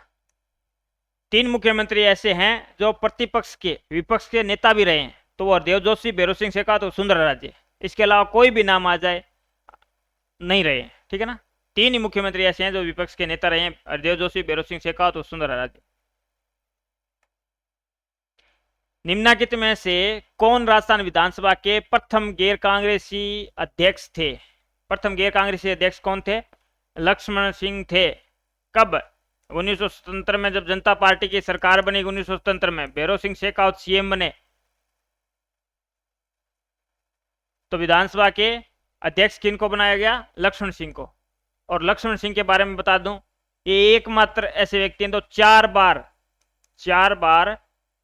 3 मुख्यमंत्री ऐसे हैं जो प्रतिपक्ष के विपक्ष के नेता भी रहे हैं, तो वो हरदेव जोशी, भैरों सिंह शेखावत, वसुंधरा राजे। इसके अलावा कोई भी नाम आ जाए नहीं रहे, ठीक है ना। 3 ही मुख्यमंत्री ऐसे हैं जो विपक्ष के नेता रहे हैं, हरदेव जोशी, भैरों सिंह शेखावत, वसुंधरा राजे। निम्नलिखित में से कौन राजस्थान विधानसभा के प्रथम गैर कांग्रेसी अध्यक्ष थे? प्रथम गैर कांग्रेसी अध्यक्ष कौन थे? लक्ष्मण सिंह थे। कब? 1977 में, जब जनता पार्टी की सरकार बनी 1977 में। भैरों सिंह शेखावत सीएम बने, तो विधानसभा के अध्यक्ष किनको बनाया गया? लक्ष्मण सिंह को। और लक्ष्मण सिंह के बारे में बता दूं, ये एकमात्र ऐसे व्यक्ति हैं तो 4 बार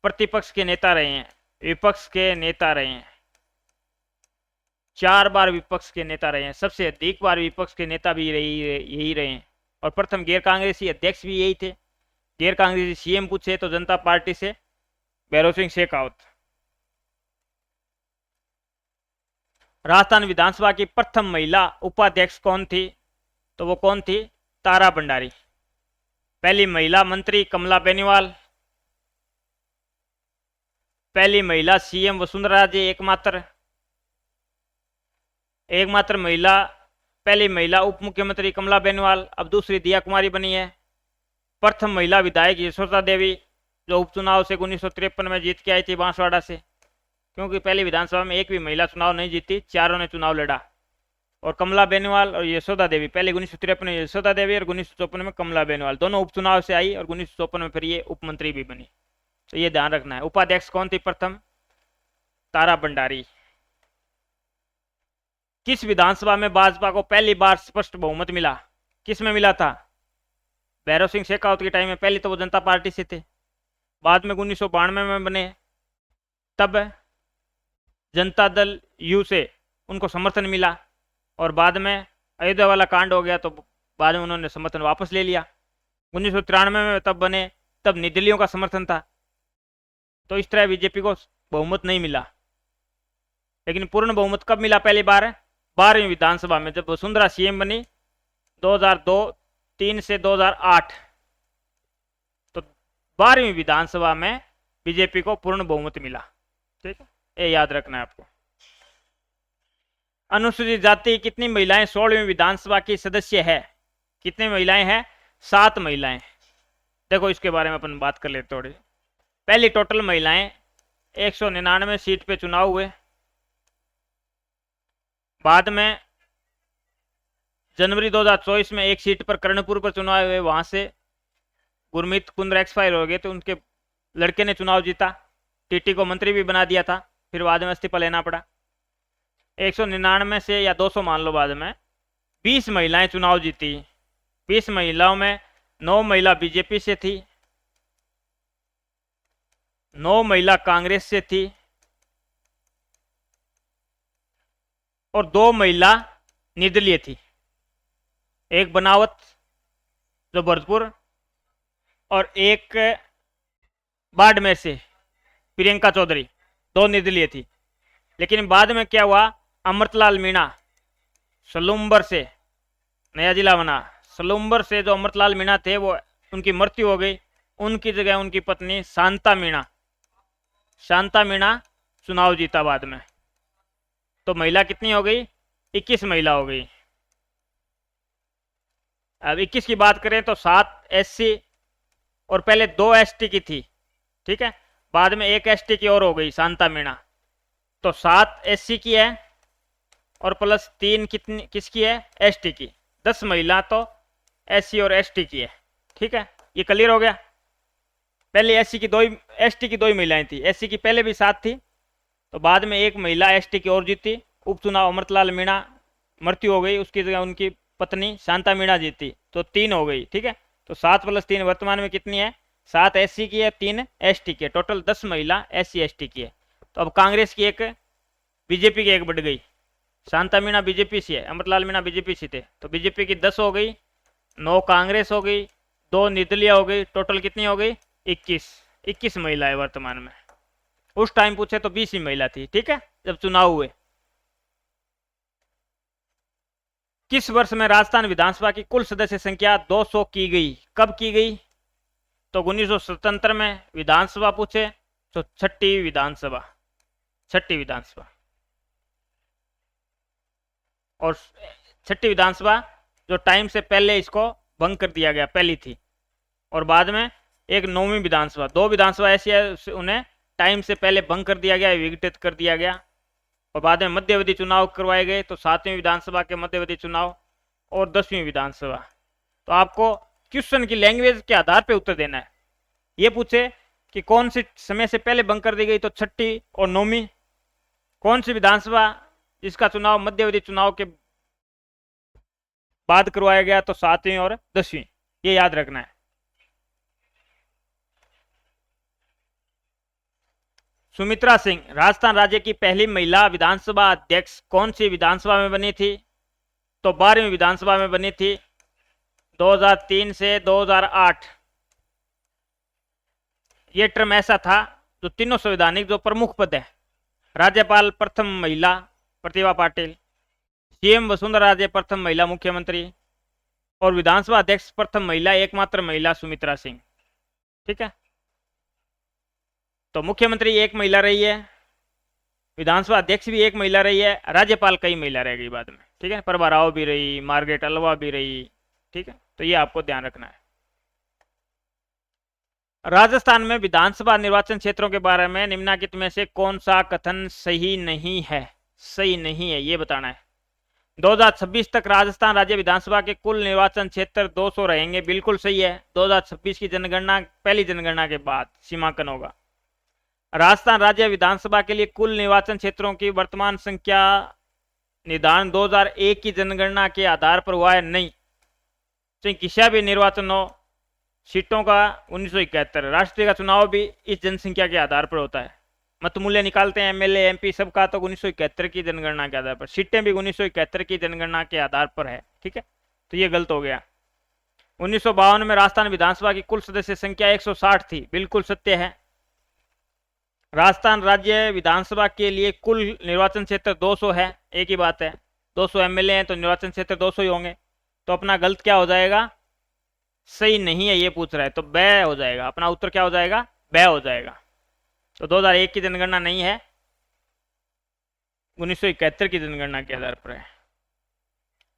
प्रतिपक्ष के नेता रहे हैं, विपक्ष के नेता रहे हैं। 4 बार विपक्ष के नेता रहे हैं, सबसे अधिक बार विपक्ष के नेता भी यही रहे हैं। और प्रथम गैर कांग्रेसी अध्यक्ष भी यही थे। गैर कांग्रेसी सीएम पूछे तो जनता पार्टी से भैरों सिंह शेखावत। राजस्थान विधानसभा की प्रथम महिला उपाध्यक्ष कौन थी? तो वो कौन थी? तारा भंडारी। पहली महिला मंत्री कमला बेनीवाल, पहली महिला सीएम वसुंधरा राजे, एकमात्र महिला, पहली महिला उप मुख्यमंत्री कमला बेनीवाल, अब दूसरी दिया कुमारी बनी है। प्रथम महिला विधायक यशोदा देवी, जो उपचुनाव से 1953 में जीत के आई थी बांसवाड़ा से, क्योंकि पहली विधानसभा में एक भी महिला चुनाव नहीं जीती, चारों ने चुनाव लड़ा। और कमला बेनीवाल और यशोदा देवी, पहले 1953 में यशोदा देवी और 1954 में कमला बेनीवाल, दोनों उपचुनाव से आई और 1954 में फिर ये उप मंत्री भी बनी, तो ये ध्यान रखना है। उपाध्यक्ष कौन थी प्रथम? तारा भंडारी। किस विधानसभा में भाजपा को पहली बार स्पष्ट बहुमत मिला? किस में मिला था? भैरों सिंह शेखावत के टाइम में। पहले तो वो जनता पार्टी से थे, बाद में 1992 में बने, तब जनता दल यू से उनको समर्थन मिला, और बाद में अयोध्या वाला कांड हो गया तो बाद में उन्होंने समर्थन वापस ले लिया। 1993 में तब बने, तब निर्दलियों का समर्थन था, तो इस तरह बीजेपी को बहुमत नहीं मिला। लेकिन पूर्ण बहुमत कब मिला? पहली बार 12वीं विधानसभा में, जब वसुंधरा सीएम बनी 2002-3 से 2008, तो 12वीं विधानसभा में बीजेपी को पूर्ण बहुमत मिला। ठीक है, ये याद रखना है आपको। अनुसूचित जाति कितनी महिलाएं 16वीं विधानसभा की सदस्य है? कितनी महिलाएं हैं? 7 महिलाएं। देखो इसके बारे में अपन बात कर लेते थोड़ी। पहली टोटल महिलाएं 199 सीट पे चुनाव हुए, बाद में जनवरी 2024 में एक सीट पर कर्णपुर पर चुनाव हुए, वहां से गुरमीत कुंद्रा एक्सपायर हो गए, तो उनके लड़के ने चुनाव जीता, टीटी को मंत्री भी बना दिया था, फिर बाद में इस्तीफा लेना पड़ा। 199 से या 200 मान लो, बाद में 20 महिलाएं चुनाव जीती। 20 महिलाओं में 9 महिला बीजेपी से थी, 9 महिला कांग्रेस से थी, और 2 महिला निर्दलीय थी। एक बनावत जो भरतपुर, और एक बाड़मेर से प्रियंका चौधरी, 2 निर्दलीय थी। लेकिन बाद में क्या हुआ? अमृतलाल मीणा सलूम्बर से, नया जिला बना, सलूम्बर से जो अमृतलाल मीणा थे वो, उनकी मृत्यु हो गई। उनकी जगह उनकी पत्नी शांता मीणा चुनाव जीता बाद में। तो महिला कितनी हो गई? 21 महिला हो गई। अब 21 की बात करें तो 7 एससी और पहले 2 एसटी की थी, ठीक है, बाद में 1 एसटी की और हो गई शांता मीणा, तो 7 एससी की है और प्लस 3 कितनी किसकी है, एसटी की। 10 महिला तो एससी और एसटी की है। ठीक है, ये क्लियर हो गया। पहले एससी की 2 ही, एसटी की 2 ही महिलाएं थी। एससी की पहले भी 7 थी, तो बाद में एक महिला एसटी की और जीती। उपचुनाव अमृतलाल मीणा मृत्यु हो गई, उसकी जगह उनकी पत्नी शांता मीणा जीती, तो 3 हो गई। ठीक है, तो 7 + 3 वर्तमान में कितनी है, 7 एससी की है, 3 एसटी की है, टोटल 10 महिला एससी एसटी की है। तो अब कांग्रेस की एक, बीजेपी की एक बढ़ गई। शांता मीणा बीजेपी से है, अमृतलाल मीणा बीजेपी से थे, तो बीजेपी की 10 हो गई, 9 कांग्रेस हो गई, 2 निर्दलीय हो गई, टोटल कितनी हो गई, 21 महिला है वर्तमान में। उस टाइम पूछे तो 20 ही महिला थी। ठीक है, जब चुनाव हुए। किस वर्ष में राजस्थान विधानसभा की कुल सदस्य संख्या 200 की गई, कब की गई, तो 1977 में विधानसभा पूछे तो छठी विधानसभा, और छठी विधानसभा जो टाइम से पहले इसको भंग कर दिया गया, पहली थी, और बाद में एक 9वीं विधानसभा, 2 विधानसभा ऐसी है उन्हें टाइम से पहले भंग कर दिया गया, विघटित कर दिया गया, और बाद में मध्यावधि चुनाव करवाए गए, तो 7वीं विधानसभा के मध्यावधि चुनाव और 10वीं विधानसभा। तो आपको क्वेश्चन की लैंग्वेज के आधार पर उत्तर देना है। ये पूछे कि कौन सी समय से पहले भंग कर दी गई, तो छठी और 9वीं। कौन सी विधानसभा जिसका चुनाव मध्यावधि चुनाव के बाद करवाया गया, तो 7वीं और 10वीं, ये याद रखना है। सुमित्रा सिंह राजस्थान राज्य की पहली महिला विधानसभा अध्यक्ष कौन सी विधानसभा में बनी थी, तो 12वीं विधानसभा में बनी थी, 2003 से 2008। ये टर्म ऐसा था जो तीनों संवैधानिक जो प्रमुख पद है, राज्यपाल प्रथम महिला प्रतिभा पाटिल, सीएम वसुंधरा राजे प्रथम महिला मुख्यमंत्री, और विधानसभा अध्यक्ष प्रथम महिला, एकमात्र महिला सुमित्रा सिंह। ठीक है, तो मुख्यमंत्री एक महिला रही है, विधानसभा अध्यक्ष भी एक महिला रही है, राज्यपाल कई महिला रह गई बाद में। ठीक है, प्रभा राव भी रही, मार्गरेट अल्वा भी रही। ठीक है, तो ये आपको ध्यान रखना है। राजस्थान में विधानसभा निर्वाचन क्षेत्रों के बारे में निम्नलिखित में से कौन सा कथन सही नहीं है, ये बताना है। 2026 तक राजस्थान राज्य विधानसभा के कुल निर्वाचन क्षेत्र 200 रहेंगे, बिल्कुल सही है। 2026 की जनगणना पहली जनगणना के बाद सीमांकन होगा। राजस्थान राज्य विधानसभा के लिए कुल निर्वाचन क्षेत्रों की वर्तमान संख्या निर्धारण 2001 की जनगणना के आधार पर हुआ है नहीं, चाहे किसी भी निर्वाचन हो। सीटों का 1971, राष्ट्रीय का चुनाव भी इस जनसंख्या के आधार पर होता है। मत मूल्य निकालते हैं एमएलए एमपी सबका, तो 1971 की जनगणना के आधार पर। सीटें भी 1971 की जनगणना के आधार पर है। ठीक है, तो ये गलत हो गया। 1952 में राजस्थान विधानसभा की कुल सदस्य संख्या 160 थी, बिल्कुल सत्य है। राजस्थान राज्य विधानसभा के लिए कुल निर्वाचन क्षेत्र 200 है, एक ही बात है। 200 एमएलए हैं तो निर्वाचन क्षेत्र 200 ही होंगे। तो अपना गलत क्या हो जाएगा, सही नहीं है ये पूछ रहा है, तो ब हो जाएगा। अपना उत्तर क्या हो जाएगा, ब हो जाएगा। तो 2001 की जनगणना नहीं है, 1971 की जनगणना के आधार पर है।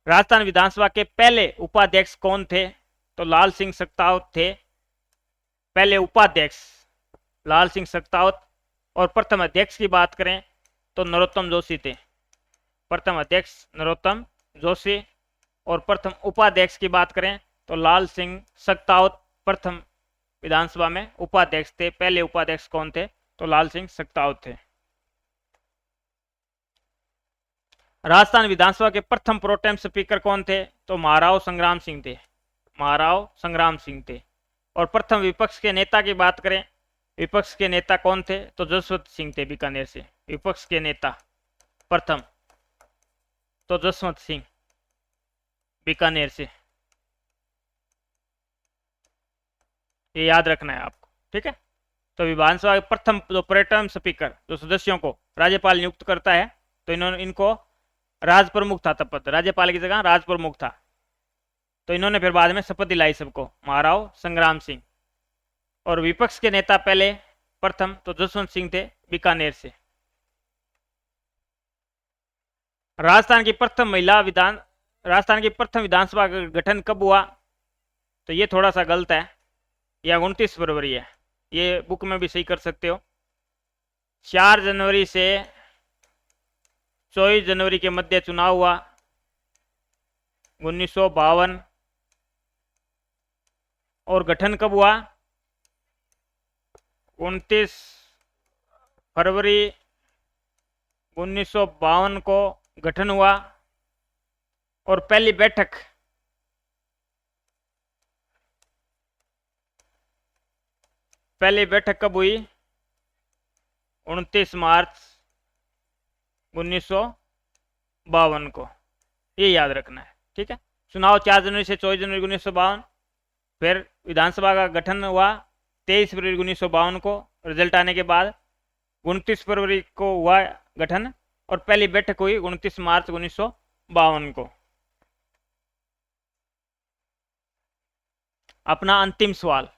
राजस्थान विधानसभा के पहले उपाध्यक्ष कौन थे, तो लाल सिंह सक्तावत थे पहले उपाध्यक्ष, लाल सिंह सक्तावत। और प्रथम अध्यक्ष की बात करें तो नरोत्तम जोशी थे। प्रथम अध्यक्ष नरोत्तम जोशी, और प्रथम उपाध्यक्ष की बात करें तो लाल सिंह सक्तावत प्रथम विधानसभा में उपाध्यक्ष थे। पहले उपाध्यक्ष कौन थे, तो लाल सिंह सक्तावत थे। राजस्थान विधानसभा के प्रथम प्रोटेम स्पीकर कौन थे, तो महाराव संग्राम सिंह थे, महाराव संग्राम सिंह थे। और प्रथम विपक्ष के नेता की बात करें, विपक्ष के नेता कौन थे, तो जसवंत सिंह थे बीकानेर से। विपक्ष के नेता प्रथम तो जसवंत सिंह बीकानेर से, ये याद रखना है आपको। ठीक है, तो विधानसभा के प्रथम जो प्रोटेम स्पीकर, जो सदस्यों को राज्यपाल नियुक्त करता है, तो इनको राज प्रमुख था तब पद, राज्यपाल की जगह राज प्रमुख था। तो इन्होंने फिर बाद में शपथ दिलाई सबको, महाराव संग्राम सिंह। और विपक्ष के नेता पहले प्रथम तो जसवंत सिंह थे बीकानेर से। राजस्थान की प्रथम विधानसभा का गठन कब हुआ, तो ये थोड़ा सा गलत है, यह 29 फरवरी है। ये बुक में भी सही कर सकते हो। 4 जनवरी से 24 जनवरी के मध्य चुनाव हुआ 1952। और गठन कब हुआ? 29 फरवरी 1952 को गठन हुआ। और पहली बैठक कब हुई? 29 मार्च 1952 को। ये याद रखना है, ठीक है। चुनाव 4 जनवरी से 24 जनवरी 1952। फिर विधानसभा का गठन हुआ 23 फरवरी 1952 को रिजल्ट आने के बाद। 29 फरवरी को हुआ गठन और पहली बैठक हुई 29 मार्च 1952 को। अपना अंतिम सवाल,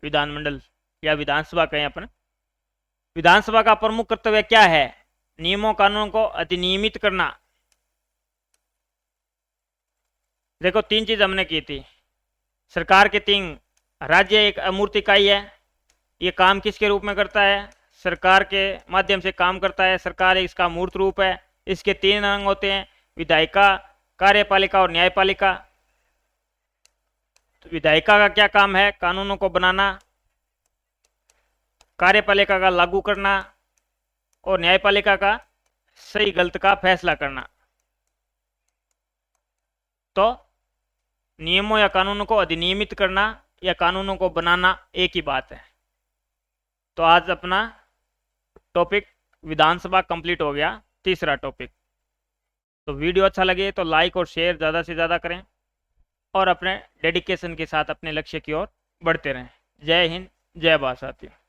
विधानमंडल या विधानसभा कहें अपन, विधानसभा का प्रमुख कर्तव्य क्या है? नियमों कानूनों को अधिनियमित करना। देखो 3 चीज हमने की थी। सरकार के 3, राज्य एक अमूर्त इकाई है, ये काम किसके रूप में करता है? सरकार के माध्यम से काम करता है। सरकार इसका मूर्त रूप है। इसके 3 अंग होते हैं, विधायिका, कार्यपालिका और न्यायपालिका। तो विधायिका का क्या काम है? कानूनों को बनाना। कार्यपालिका का लागू करना और न्यायपालिका का सही गलत का फैसला करना। तो नियमों या कानूनों को अधिनियमित करना या कानूनों को बनाना एक ही बात है। तो आज अपना टॉपिक विधानसभा कंप्लीट हो गया, तीसरा टॉपिक। तो वीडियो अच्छा लगे तो लाइक और शेयर ज़्यादा से ज़्यादा करें और अपने डेडिकेशन के साथ अपने लक्ष्य की ओर बढ़ते रहें। जय हिंद, जय भारत साथियों।